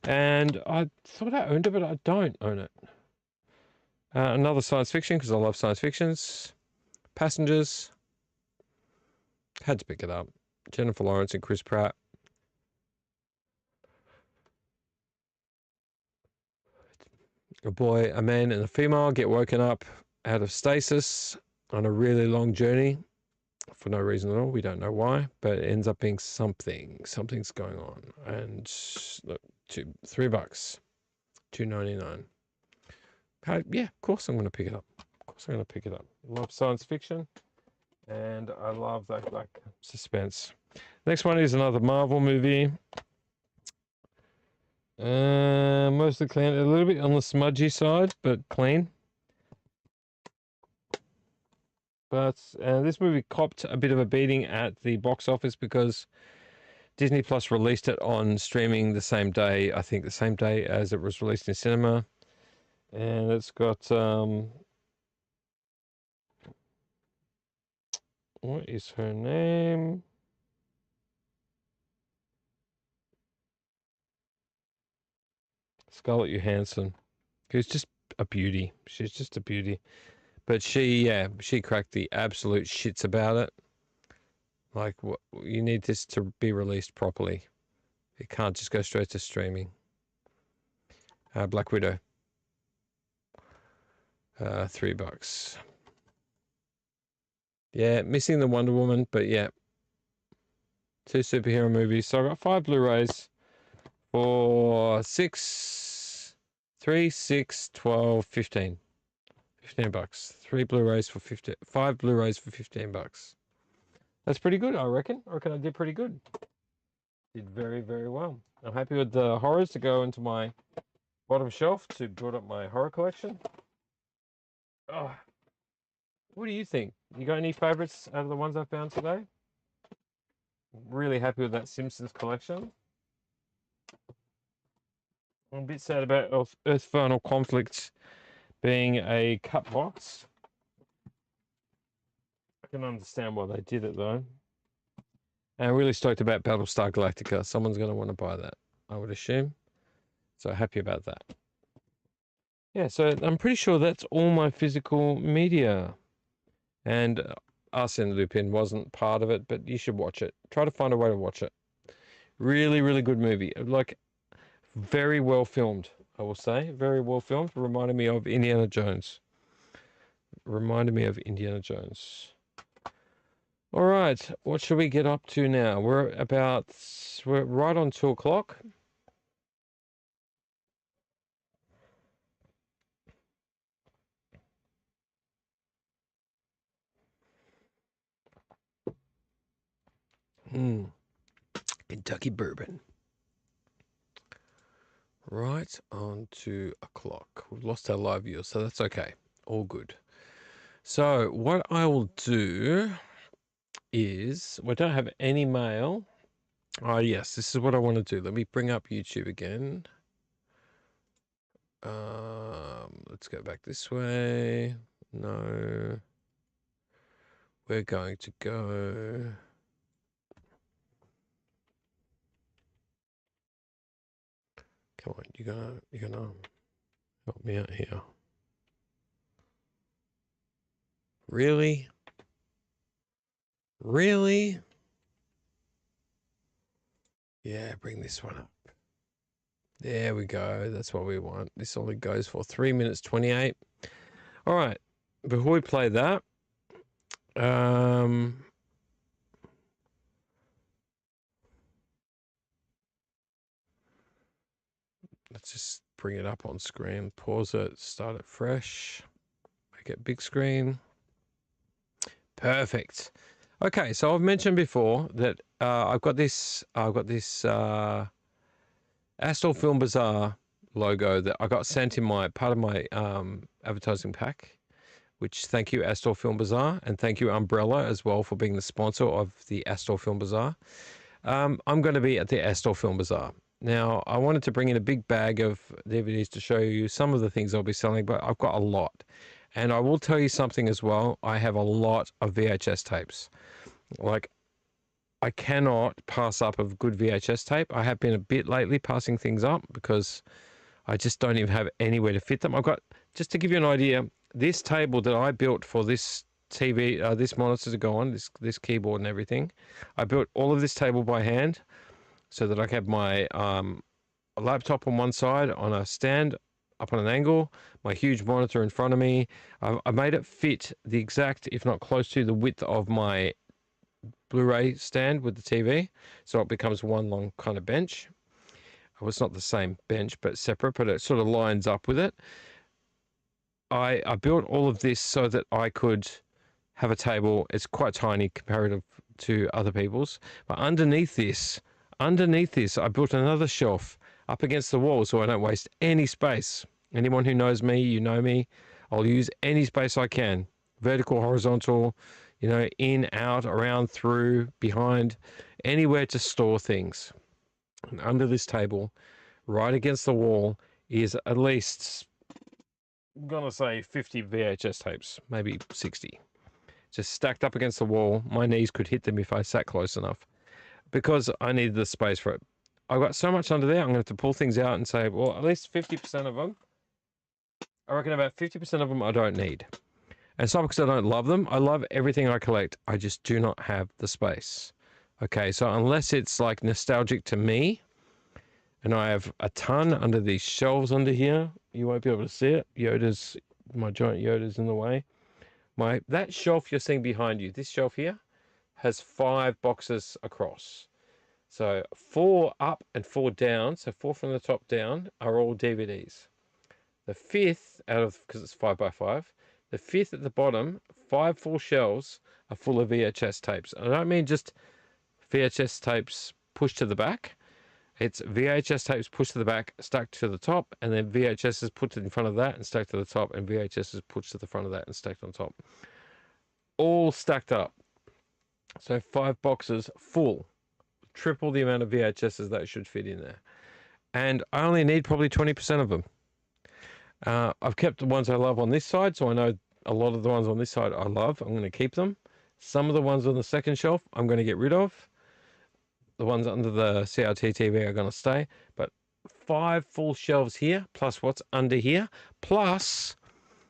And I thought I owned it, but I don't own it. Another science fiction, because I love science fictions. Passengers. Had to pick it up. Jennifer Lawrence and Chris Pratt. A boy, a man, and a female get woken up out of stasis on a really long journey for no reason at all. We don't know why, but it ends up being something. Something's going on. And look, $3, $2.99. Yeah, of course I'm going to pick it up. Of course I'm going to pick it up. I love science fiction, and I love that like suspense. Next one is another Marvel movie. Mostly clean, a little bit on the smudgy side, but clean. But this movie copped a bit of a beating at the box office because Disney Plus released it on streaming the same day, I think the same day as it was released in cinema. And it's got, what is her name? Scarlett Johansson, who's just a beauty. She's just a beauty. But she cracked the absolute shits about it. Like, you need this to be released properly. It can't just go straight to streaming. Black Widow. $3. Yeah, missing the Wonder Woman, but yeah. 2 superhero movies. So I got 5 Blu-rays for 3, 6, 12, 15. $15. 3 Blu-rays for 15. 5 Blu-rays for $15. That's pretty good, I reckon. I reckon I did pretty good. Did very, very well. I'm happy with the horrors to go into my bottom shelf to build up my horror collection. Oh, what do you think? You got any favorites out of the ones I found today? Really happy with that Simpsons collection. I'm a bit sad about Earth-Vernal Conflict being a cut box. I can understand why they did it though. And I'm really stoked about Battlestar Galactica. Someone's going to want to buy that, I would assume. So happy about that. Yeah, so I'm pretty sure that's all my physical media. And Arsène Lupin wasn't part of it, but you should watch it. Try to find a way to watch it. Really, really good movie. Like, very well filmed, I will say. Very well filmed. Reminded me of Indiana Jones. Reminded me of Indiana Jones. All right, what should we get up to now? We're right on 2 o'clock. Kentucky bourbon. Right on 2 o'clock. We've lost our live viewer, so that's okay. All good. So what I will do is, we don't have any mail. Oh yes, this is what I want to do. Let me bring up YouTube again. Let's go back this way. No. We're going to go. Come on, you're gonna help me out here. Really? Really? Yeah, bring this one up. There we go. That's what we want. This only goes for 3 minutes 28. All right. Before we play that, let's just bring it up on screen. Pause it. Start it fresh. Make it big screen. Perfect. Okay, so I've mentioned before that I've got this ASTOR Film Bazaar logo that I got sent in my part of my advertising pack, which thank you ASTOR Film Bazaar, and thank you Umbrella as well for being the sponsor of the ASTOR Film Bazaar. I'm going to be at the ASTOR Film Bazaar, Now, I wanted to bring in a big bag of DVDs to show you some of the things I'll be selling, but I've got a lot. And I will tell you something as well. I have a lot of VHS tapes. Like, I cannot pass up a good VHS tape. I have been a bit lately passing things up because I just don't even have anywhere to fit them. I've got, just to give you an idea, this table that I built for this TV, this monitor to go on, this keyboard and everything, I built all of this table by hand so that I have my laptop on one side on a stand up on an angle, my huge monitor in front of me. I made it fit the exact, if not close to, the width of my Blu-ray stand with the TV, so it becomes one long kind of bench. Well, it's not the same bench, but separate, but it sort of lines up with it. I built all of this so that I could have a table. It's quite tiny comparative to other people's, but underneath this, I built another shelf up against the wall so I don't waste any space. Anyone who knows me, you know me, I'll use any space I can. Vertical, horizontal, you know, in, out, around, through, behind, anywhere to store things. And under this table, right against the wall, is at least, I'm going to say 50 VHS tapes, maybe 60. Just stacked up against the wall. My knees could hit them if I sat close enough because I needed the space for it. I've got so much under there, I'm going to have to pull things out and say, well, at least 50% of them, I reckon about 50% of them I don't need. And it's not because I don't love them. I love everything I collect. I just do not have the space. Okay, so unless it's like nostalgic to me, and I have a ton under these shelves under here, you won't be able to see it. Yoda's, my giant Yoda's in the way. That shelf you're seeing behind you, this shelf here, has 5 boxes across. So 4 up and 4 down, so 4 from the top down, are all DVDs. The 5th out of, because it's 5 by 5, the 5th at the bottom, 5 full shelves are full of VHS tapes. And I don't mean just VHS tapes pushed to the back. It's VHS tapes pushed to the back, stuck to the top, and then VHS is put in front of that and stuck to the top, and VHS is pushed to the front of that and stacked on top. All stacked up. So 5 boxes full. Triple the amount of VHSs that should fit in there. And I only need probably 20% of them. I've kept the ones I love on this side, so I know a lot of the ones on this side I love. I'm going to keep them. Some of the ones on the second shelf I'm going to get rid of. The ones under the CRT TV are going to stay. But 5 full shelves here, plus what's under here. Plus,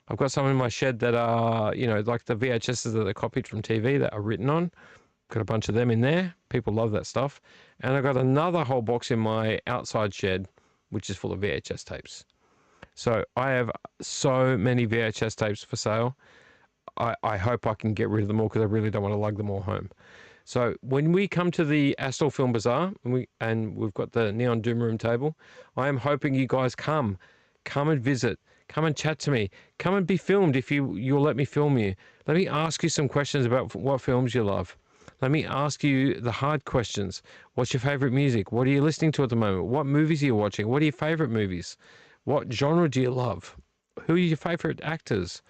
I've got some in my shed that are, you know, like the VHSs that are copied from TV that are written on. Got a bunch of them in there. People love that stuff. And I've got another whole box in my outside shed, which is full of VHS tapes. So I have so many VHS tapes for sale. I hope I can get rid of them all because I really don't want to lug them all home. So when we come to the ASTOR Film Bazaar and we've got the Neon Doom Room table, I am hoping you guys come and visit, come and chat to me, come and be filmed if you'll let me film you. Let me ask you some questions about what films you love. Let me ask you the hard questions. What's your favorite music? What are you listening to at the moment? What movies are you watching? What are your favorite movies? What genre do you love? Who are your favorite actors?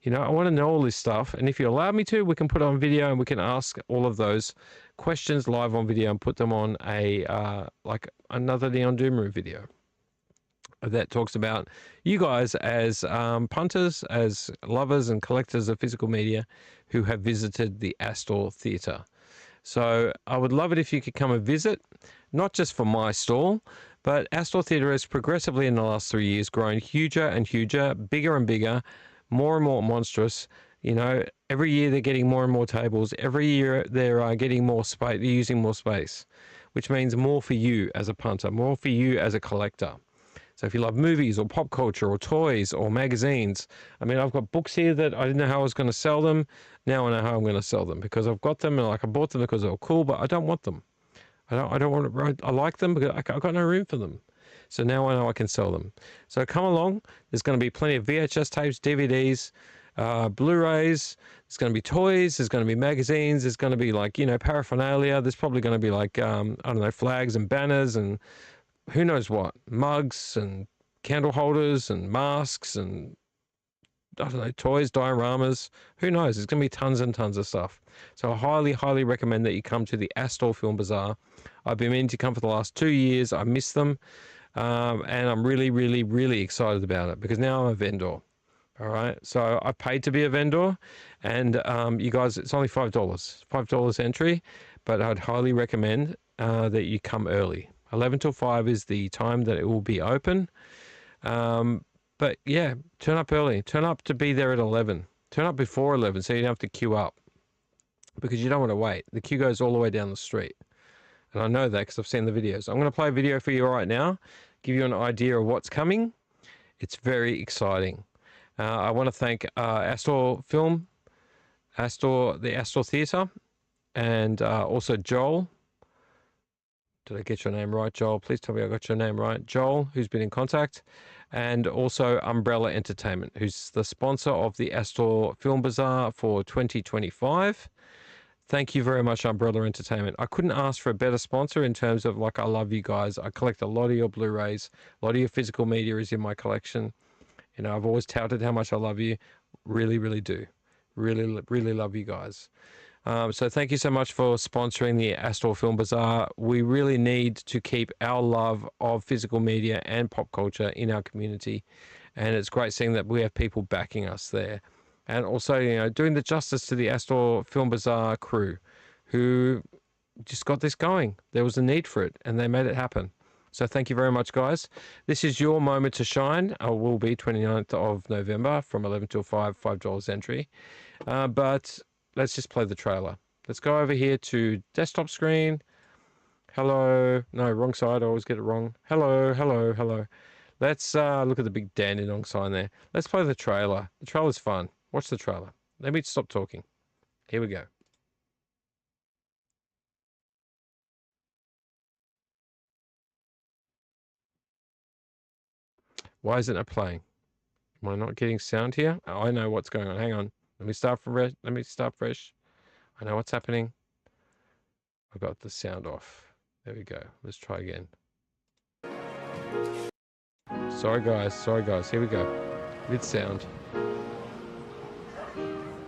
You know, I want to know all this stuff. And if you allow me to, we can put it on video and we can ask all of those questions live on video and put them on like another Neon Doom Room video that talks about you guys as punters, as lovers and collectors of physical media who have visited the ASTOR Theatre. So I would love it if you could come and visit, not just for my stall, but ASTOR Theatre has progressively in the last 3 years grown huger and huger, bigger and bigger, more and more monstrous. You know, every year they're getting more and more tables. Every year they're getting more space, they're using more space, which means more for you as a punter, more for you as a collector. So if you love movies or pop culture or toys or magazines, I mean, I've got books here that I didn't know how I was going to sell them. Now I know how I'm going to sell them because I've got them and like I bought them because they were cool, but I don't want them. I don't want to, I like them, but I've got no room for them. So now I know I can sell them. So come along. There's going to be plenty of VHS tapes, DVDs, Blu-rays. There's going to be toys. There's going to be magazines. There's going to be like, you know, paraphernalia. There's probably going to be like, I don't know, flags and banners and who knows what, mugs and candle holders and masks and I don't know, toys, dioramas. Who knows? There's going to be tons and tons of stuff. So I highly, highly recommend that you come to the ASTOR Film Bazaar. I've been meaning to come for the last 2 years. I missed them. And I'm really, really, really excited about it because now I'm a vendor. All right. So I paid to be a vendor, and you guys, it's only $5, $5 entry, but I'd highly recommend that you come early. 11 till 5 is the time that it will be open. But yeah, turn up early. Turn up to be there at 11. Turn up before 11 so you don't have to queue up because you don't want to wait. The queue goes all the way down the street. And I know that because I've seen the videos. I'm going to play a video for you right now, give you an idea of what's coming. It's very exciting. I want to thank ASTOR Film, the ASTOR Theatre, and also Joel. Did I get your name right, Joel? Please tell me I got your name right. Joel, who's been in contact, and also Umbrella Entertainment, who's the sponsor of the ASTOR Film Bazaar for 2025. Thank you very much, Umbrella Entertainment. I couldn't ask for a better sponsor in terms of, like, I love you guys. I collect a lot of your Blu-rays. A lot of your physical media is in my collection. You know, I've always touted how much I love you. Really, really do. Really, really love you guys. So thank you so much for sponsoring the ASTOR Film Bazaar. We really need to keep our love of physical media and pop culture in our community. And it's great seeing that we have people backing us there. And also, you know, doing the justice to the ASTOR Film Bazaar crew who just got this going. There was a need for it and they made it happen. So thank you very much, guys. This is your moment to shine. It will be 29th of November from 11 till 5, $5 entry. But let's just play the trailer. Let's go over here to desktop screen. Hello. No, wrong side. I always get it wrong. Hello, hello, hello. Let's look at the big Dandenong sign there. Let's play the trailer. The trailer's fun. Watch the trailer. Let me stop talking. Here we go. Why isn't it playing? Am I not getting sound here? Oh, I know what's going on. Hang on. Let me start fresh. Let me start fresh. I know what's happening. I got the sound off. There we go. Let's try again. Sorry guys. Sorry guys. Here we go. With sound.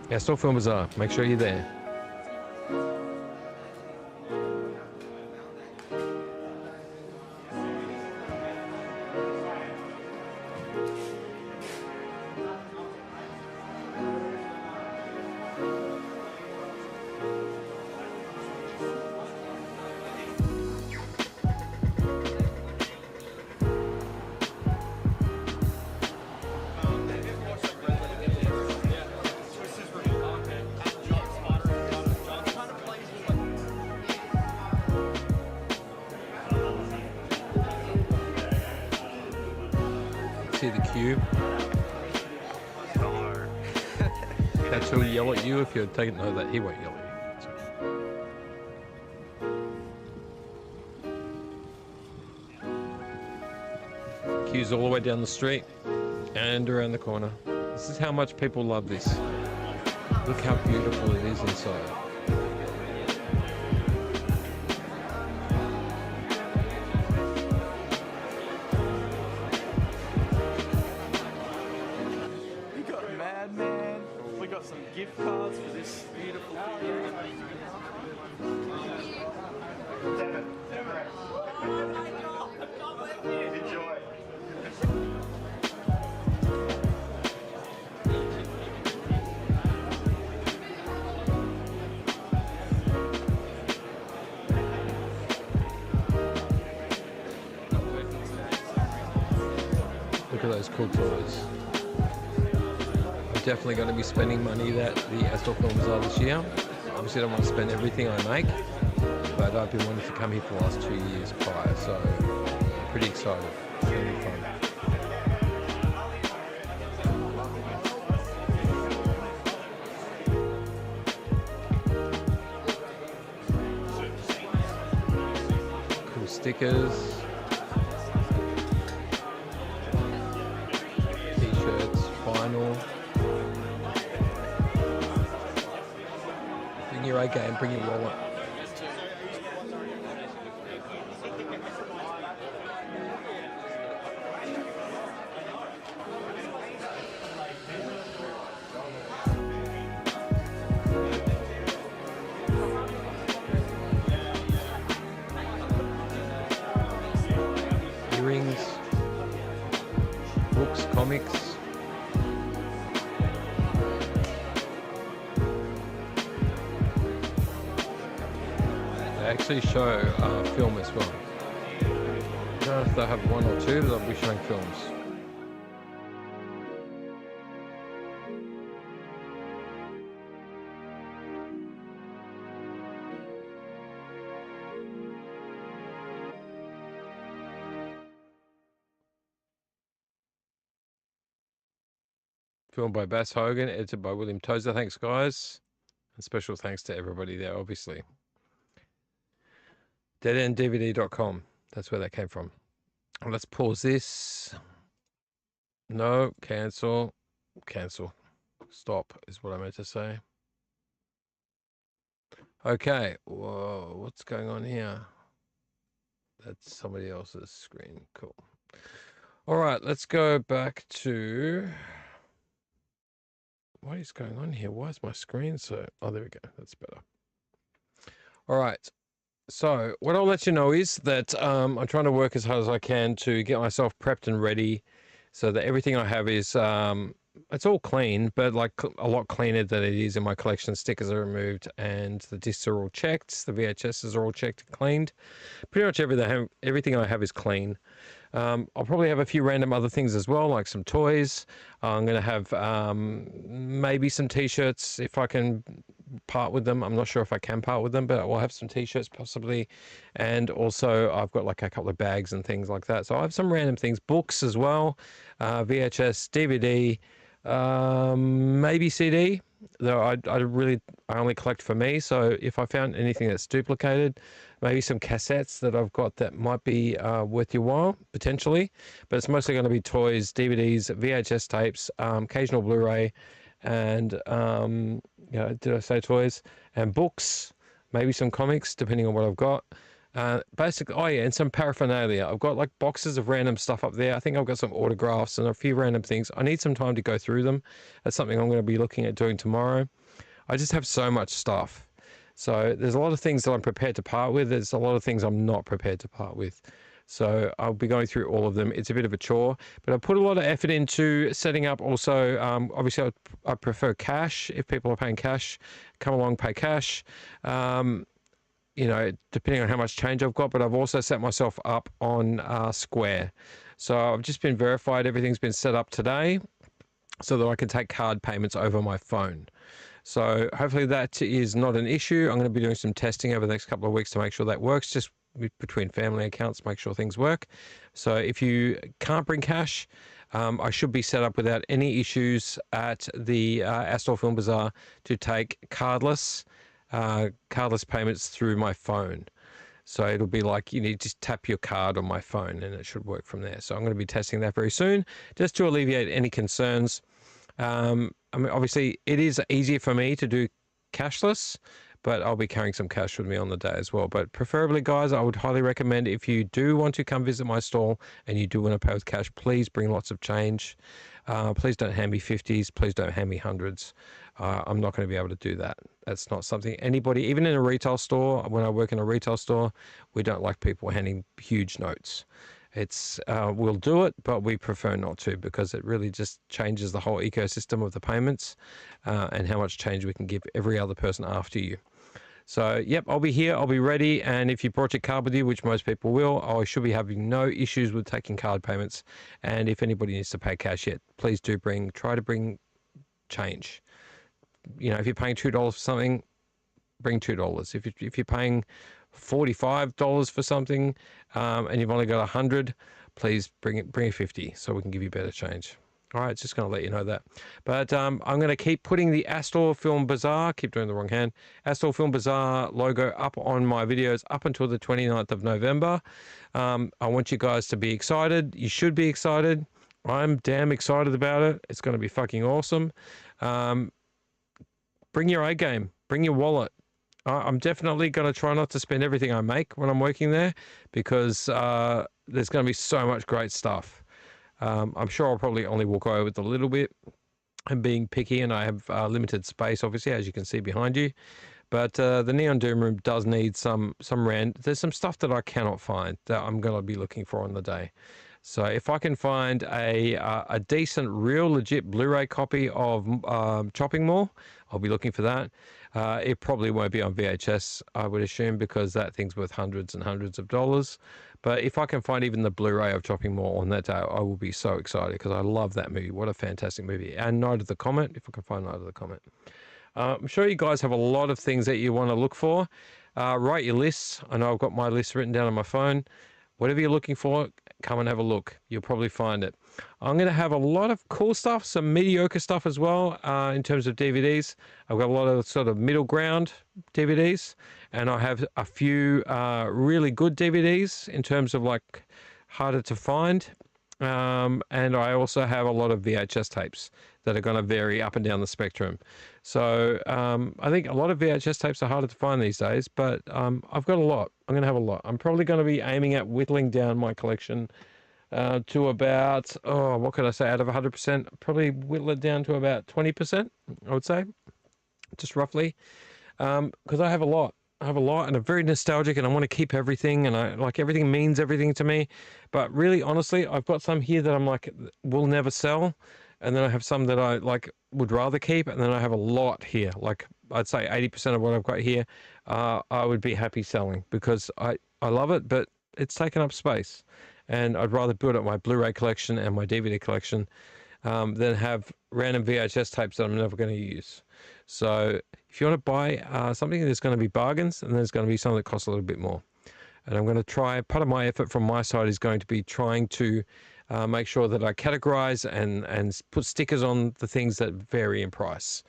ASTOR Film Bazaar. Make sure you're there. See the cube. That's who'll yell at you if you're taking. No, that he won't yell at you. Queues all the way down the street and around the corner. This is how much people love this. Look how beautiful it is inside. Some gift cards for this beautiful Enjoy. Look at those cool toys. Definitely going to be spending money at the ASTOR Film Bazaar this year. Obviously, I don't want to spend everything I make, but I've been wanting to come here for the last 2 years prior, so I'm pretty excited. It's going to be fun. Cool stickers. T-shirts, vinyl. Bring your A game, bring your wallet. actually show film as well. I don't know if they'll have one or two, but they'll be showing films. Filmed by Bass Hogan, edited by William Tozer. Thanks, guys. And special thanks to everybody there, obviously. DeadEndDVD.com. That's where that came from. Let's pause this. No, cancel. Cancel. Stop is what I meant to say. Okay. Whoa, what's going on here? That's somebody else's screen. Cool. All right, let's go back to... What is going on here? Why is my screen so... Oh, there we go. That's better. All right. So what I'll let you know is that I'm trying to work as hard as I can to get myself prepped and ready so that everything I have is... it's all clean, but like a lot cleaner than it is in my collection. Stickers are removed and the discs are all checked. The VHSs are all checked and cleaned. Pretty much everything I have is clean. I'll probably have a few random other things as well, like some toys. I'm going to have maybe some t-shirts if I can part with them. I'm not sure if I can part with them, but I'll have some t-shirts possibly. And also I've got like a couple of bags and things like that. So I have some random things, books as well, VHS, DVD, maybe CD. Though I only collect for me. So if I found anything that's duplicated, maybe some cassettes that I've got that might be worth your while, potentially. But it's mostly going to be toys, DVDs, VHS tapes, occasional Blu-ray, and, did I say toys? And books, maybe some comics, depending on what I've got. Basically, oh yeah, and some paraphernalia. I've got like boxes of random stuff up there. I think I've got some autographs and a few random things. I need some time to go through them. That's something I'm going to be looking at doing tomorrow. I just have so much stuff. So there's a lot of things that I'm prepared to part with. There's a lot of things I'm not prepared to part with. So I'll be going through all of them. It's a bit of a chore, but I put a lot of effort into setting up also. Obviously, I prefer cash. If people are paying cash, come along, pay cash. Depending on how much change I've got, but I've also set myself up on Square. So I've just been verified. Everything's been set up today so that I can take card payments over my phone. So hopefully that is not an issue. I'm going to be doing some testing over the next couple of weeks to make sure that works, just between family accounts, make sure things work. So if you can't bring cash, I should be set up without any issues at the ASTOR Film Bazaar to take cardless payments through my phone. So it'll be like you need to just tap your card on my phone and it should work from there. So I'm going to be testing that very soon just to alleviate any concerns. Obviously it is easier for me to do cashless, but I'll be carrying some cash with me on the day as well. But preferably, guys, I would highly recommend if you do want to come visit my stall and you do want to pay with cash, please bring lots of change. Please don't hand me 50s. Please don't hand me hundreds. I'm not going to be able to do that. That's not something anybody, even in a retail store, when I work in a retail store, we don't like people handing huge notes. We'll do it, but we prefer not to because it really just changes the whole ecosystem of the payments and how much change we can give every other person after you. So, yep, I'll be here. I'll be ready. And if you brought your card with you, which most people will, I should be having no issues with taking card payments. And if anybody needs to pay cash yet, please do try to bring change. If you're paying $2 for something, bring $2. If you're paying $45 for something and you've only got 100, please bring a 50 so we can give you better change. All right, just going to let you know that. But I'm going to keep putting the ASTOR Film Bazaar, keep doing the wrong hand, ASTOR Film Bazaar logo up on my videos up until the 29th of November. I want you guys to be excited. You should be excited. I'm damn excited about it. It's going to be fucking awesome. Bring your A game. Bring your wallet. I'm definitely going to try not to spend everything I make when I'm working there because there's going to be so much great stuff. I'm sure I'll probably only walk away with a little bit. I'm being picky and I have limited space, obviously, as you can see behind you. But the Neon Doom Room does need some there's some stuff that I cannot find that I'm going to be looking for on the day. So if I can find a decent, real, legit Blu-ray copy of Chopping Mall, I'll be looking for that. It probably won't be on VHS, I would assume, because that thing's worth hundreds and hundreds of dollars. But if I can find even the Blu-ray of Chopping Mall on that day, I will be so excited because I love that movie. What a fantastic movie. And Night of the Comet, if I can find Night of the Comet. I'm sure you guys have a lot of things that you want to look for. Write your lists. I know I've got my list written down on my phone. Whatever you're looking for, come and have a look. You'll probably find it. I'm going to have a lot of cool stuff, some mediocre stuff as well in terms of DVDs. I've got a lot of sort of middle ground DVDs, and I have a few really good DVDs in terms of like harder to find. And I also have a lot of VHS tapes that are going to vary up and down the spectrum. So I think a lot of VHS tapes are harder to find these days, but I've got a lot. I'm going to have a lot. I'm probably going to be aiming at whittling down my collection to about, what could I say, out of 100%, probably whittle it down to about 20%, I would say, just roughly, because I have a lot. I have a lot, and I'm very nostalgic, and I want to keep everything, and I like everything means everything to me. But really, honestly, I've got some here that I'm like will never sell, and then I have some that I like would rather keep, and then I have a lot here. Like I'd say 80% of what I've got here, I would be happy selling because I love it, but it's taken up space, and I'd rather build up my Blu-ray collection and my DVD collection than have random VHS tapes that I'm never going to use. So if you want to buy something, there's going to be bargains, and there's going to be something that costs a little bit more. And I'm going to try, part of my effort from my side is going to be trying to make sure that I categorize and put stickers on the things that vary in price.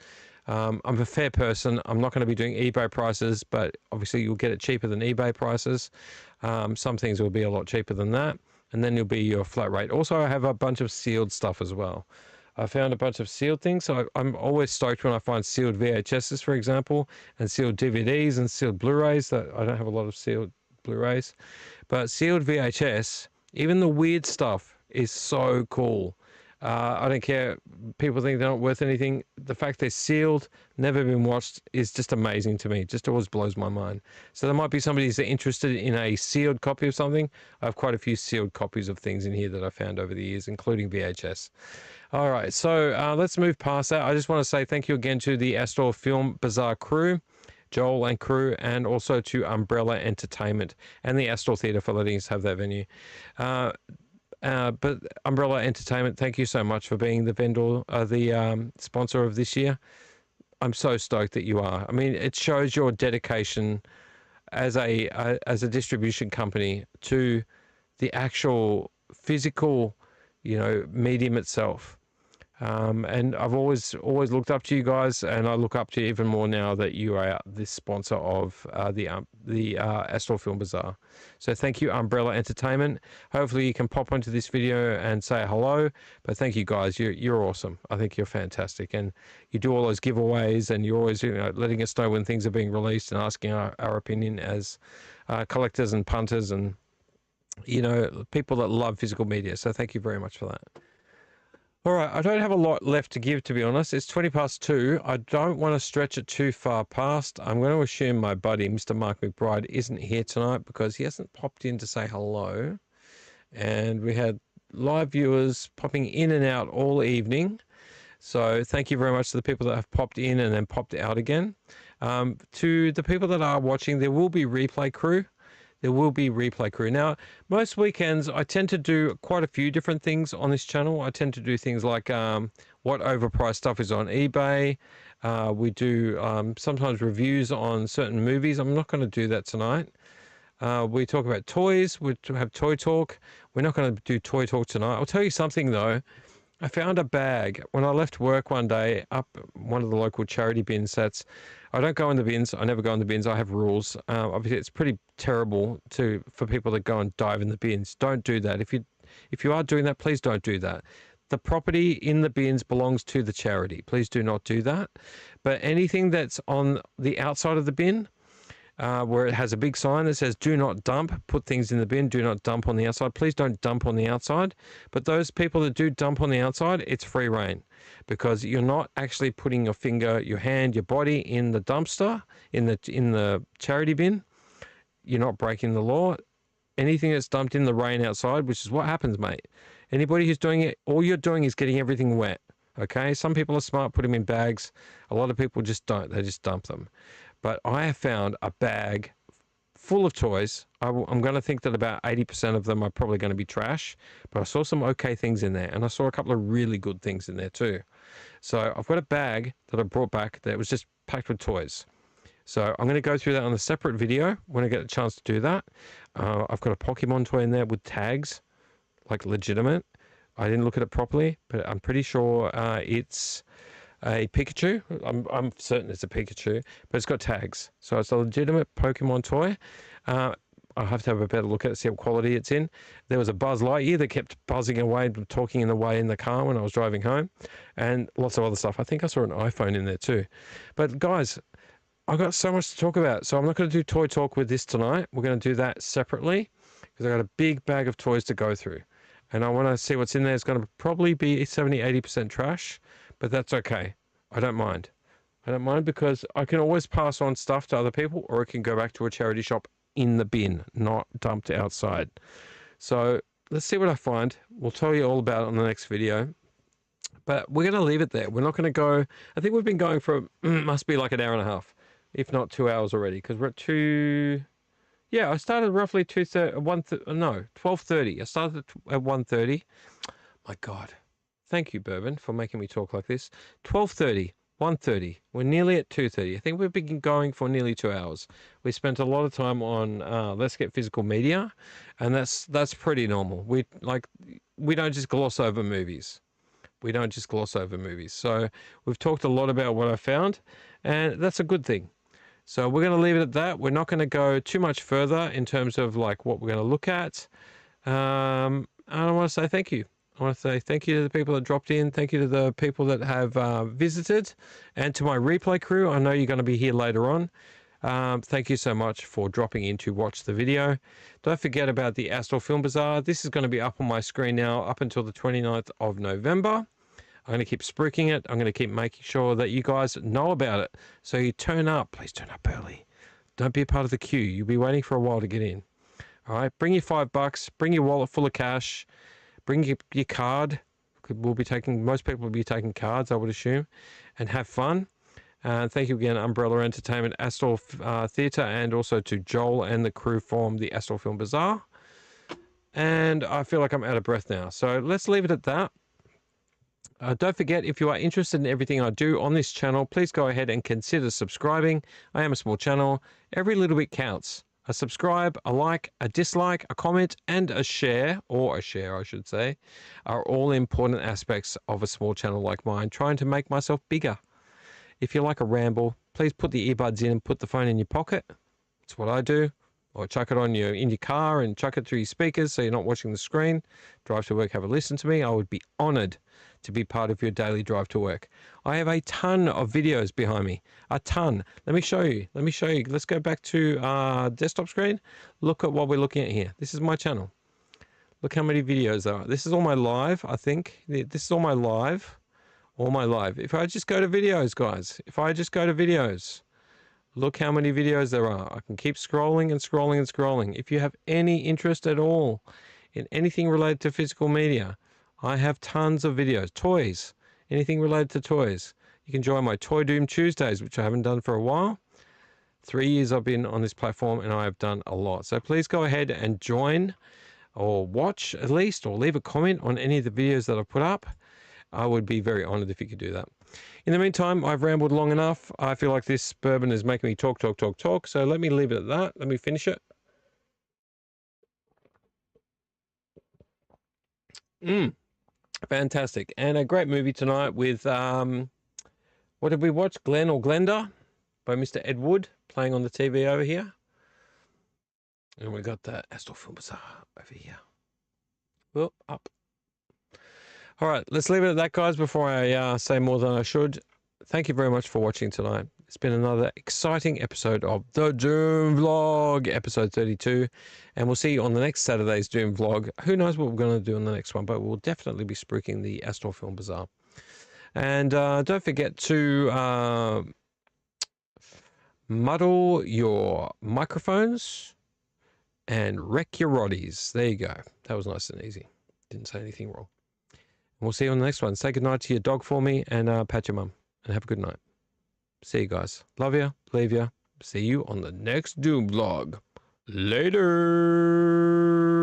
I'm a fair person. I'm not going to be doing eBay prices, but obviously you'll get it cheaper than eBay prices. Some things will be a lot cheaper than that, and then you'll be your flat rate. Also, I have a bunch of sealed stuff as well. I found a bunch of sealed things, so I'm always stoked when I find sealed VHSs, for example, and sealed DVDs and sealed Blu-rays. That I don't have a lot of sealed Blu-rays, but sealed VHS, even the weird stuff, is so cool. I don't care. People think they're not worth anything. The fact they're sealed, never been watched, is just amazing to me. It just always blows my mind. So there might be somebody who's interested in a sealed copy of something. I have quite a few sealed copies of things in here that I found over the years, including VHS. All right, so let's move past that. I just want to say thank you again to the ASTOR Film Bazaar crew, Joel and crew, and also to Umbrella Entertainment and the ASTOR Theatre for letting us have that venue. But Umbrella Entertainment, thank you so much for being the vendor, the sponsor of this year. I'm so stoked that you are. I mean, it shows your dedication as a distribution company to the actual physical, medium itself. And I've always looked up to you guys, and I look up to you even more now that you are the sponsor of the ASTOR Film Bazaar. So thank you, Umbrella Entertainment. Hopefully you can pop onto this video and say hello. But thank you guys. You're awesome. I think you're fantastic, and you do all those giveaways, and you're always letting us know when things are being released and asking our opinion as collectors and punters and people that love physical media. So thank you very much for that. All right, I don't have a lot left to give, to be honest. It's 2:20. I don't want to stretch it too far past. I'm going to assume my buddy, Mr. Mark McBride, isn't here tonight because he hasn't popped in to say hello. And we had live viewers popping in and out all evening. So thank you very much to the people that have popped in and then popped out again. To the people that are watching, there will be replay crew. There will be replay crew. Now, most weekends, I tend to do quite a few different things on this channel. I tend to do things like what overpriced stuff is on eBay. We do sometimes reviews on certain movies. I'm not going to do that tonight. We talk about toys. We have toy talk. We're not going to do toy talk tonight. I'll tell you something, though. I found a bag when I left work one day up one of the local charity bins. I don't go in the bins. I never go in the bins. I have rules. Obviously, it's pretty terrible for people that go and dive in the bins. Don't do that. If you are doing that, please don't do that. The property in the bins belongs to the charity. Please do not do that. But anything that's on the outside of the bin, where it has a big sign that says do not dump, put things in the bin, do not dump on the outside. Please don't dump on the outside. But those people that do dump on the outside, it's free reign, because you're not actually putting your finger, your hand, your body in the dumpster, in the charity bin. You're not breaking the law. anything that's dumped in the rain outside, which is what happens, mate. Anybody who's doing it, all you're doing is getting everything wet. Okay, some people are smart, put them in bags. A lot of people just don't. They just dump them. But I have found a bag full of toys. I'm going to think that about 80% of them are probably going to be trash. But I saw some okay things in there, and I saw a couple of really good things in there too. So I've got a bag that I brought back that was just packed with toys. So I'm going to go through that on a separate video when I get a chance to do that. I've got a Pokemon toy in there with tags, like legitimate. I didn't look at it properly, but I'm pretty sure it's a Pikachu. I'm certain it's a Pikachu, but it's got tags. So it's a legitimate Pokemon toy. I'll have to have a better look at it, see what quality it's in. There was a Buzz Lightyear that kept buzzing away, talking in the way in the car when I was driving home, and lots of other stuff. I think I saw an iPhone in there too. But guys, I've got so much to talk about, so I'm not going to do toy talk with this tonight. We're going to do that separately because I've got a big bag of toys to go through. And I want to see what's in there. It's going to probably be 70-80% trash, but that's okay. I don't mind. I don't mind because I can always pass on stuff to other people, or it can go back to a charity shop in the bin, not dumped outside. So let's see what I find. We'll tell you all about it on the next video. But we're going to leave it there. We're not going to go... I think we've been going for, must be like an hour and a half, if not 2 hours already, because we're at 2... Yeah, I started roughly 12:30. I started at 1:30. My God. Thank you, Bourbon, for making me talk like this. 12:30, 1:30. We're nearly at 2:30. I think we've been going for nearly 2 hours. We spent a lot of time on Let's Get Physical Media, and that's pretty normal. We don't just gloss over movies. We don't just gloss over movies. So we've talked a lot about what I found, and that's a good thing. So we're going to leave it at that. We're not going to go too much further in terms of like what we're going to look at. I want to say thank you. I want to say thank you to the people that dropped in. Thank you to the people that have visited, and to my replay crew. I know you're going to be here later on. Thank you so much for dropping in to watch the video. Don't forget about the ASTOR Film Bazaar. This is going to be up on my screen now up until the 29th of November. I'm going to keep spruiking it. I'm going to keep making sure that you guys know about it. So you turn up. Please turn up early. Don't be a part of the queue. You'll be waiting for a while to get in. All right. Bring your $5. Bring your wallet full of cash. Bring your card. Most people will be taking cards, I would assume. And have fun. Thank you again, Umbrella Entertainment, ASTOR Theatre, and also to Joel and the crew from the ASTOR Film Bazaar. And I feel like I'm out of breath now. So let's leave it at that. Don't forget, if you are interested in everything I do on this channel, please go ahead and consider subscribing. I am a small channel. Every little bit counts. A subscribe, a like, a dislike, a comment, and a share, or a share I should say, are all important aspects of a small channel like mine, trying to make myself bigger. If you like a ramble, please put the earbuds in and put the phone in your pocket. That's what I do. Or chuck it in your car and chuck it through your speakers so you're not watching the screen. Drive to work, have a listen to me. I would be honoured to be part of your daily drive to work. I have a ton of videos behind me. A ton. Let me show you. Let's go back to our desktop screen. Look at what we're looking at here. This is my channel. Look how many videos there are. This is all my live, I think. This is all my live. All my live. If I just go to videos, guys. Look how many videos there are. I can keep scrolling and scrolling and scrolling. If you have any interest at all in anything related to physical media, I have tons of videos. Toys, anything related to toys. You can join my Toy Dooom Tuesdays, which I haven't done for a while. 3 years I've been on this platform and I have done a lot. So please go ahead and join or watch at least, or leave a comment on any of the videos that I put up. I would be very honored if you could do that. In the meantime, I've rambled long enough. I feel like this bourbon is making me talk. So let me leave it at that. Let me finish it. Fantastic. And a great movie tonight with, what did we watch? Glenn or Glenda by Mr. Ed Wood playing on the TV over here. And we got the ASTOR Film Bazaar over here. Well, up. All right, let's leave it at that, guys, before I say more than I should. Thank you very much for watching tonight. It's been another exciting episode of the Dooom Vlog, episode 32. And we'll see you on the next Saturday's Dooom Vlog. Who knows what we're going to do on the next one, but we'll definitely be spruiking the ASTOR Film Bazaar. And don't forget to muddle your microphones and wreck your roddies. There you go. That was nice and easy. Didn't say anything wrong. And we'll see you on the next one. Say goodnight to your dog for me and pat your mum. And have a good night. See you guys. Love you. Leave you. See you on the next Doom vlog. Later.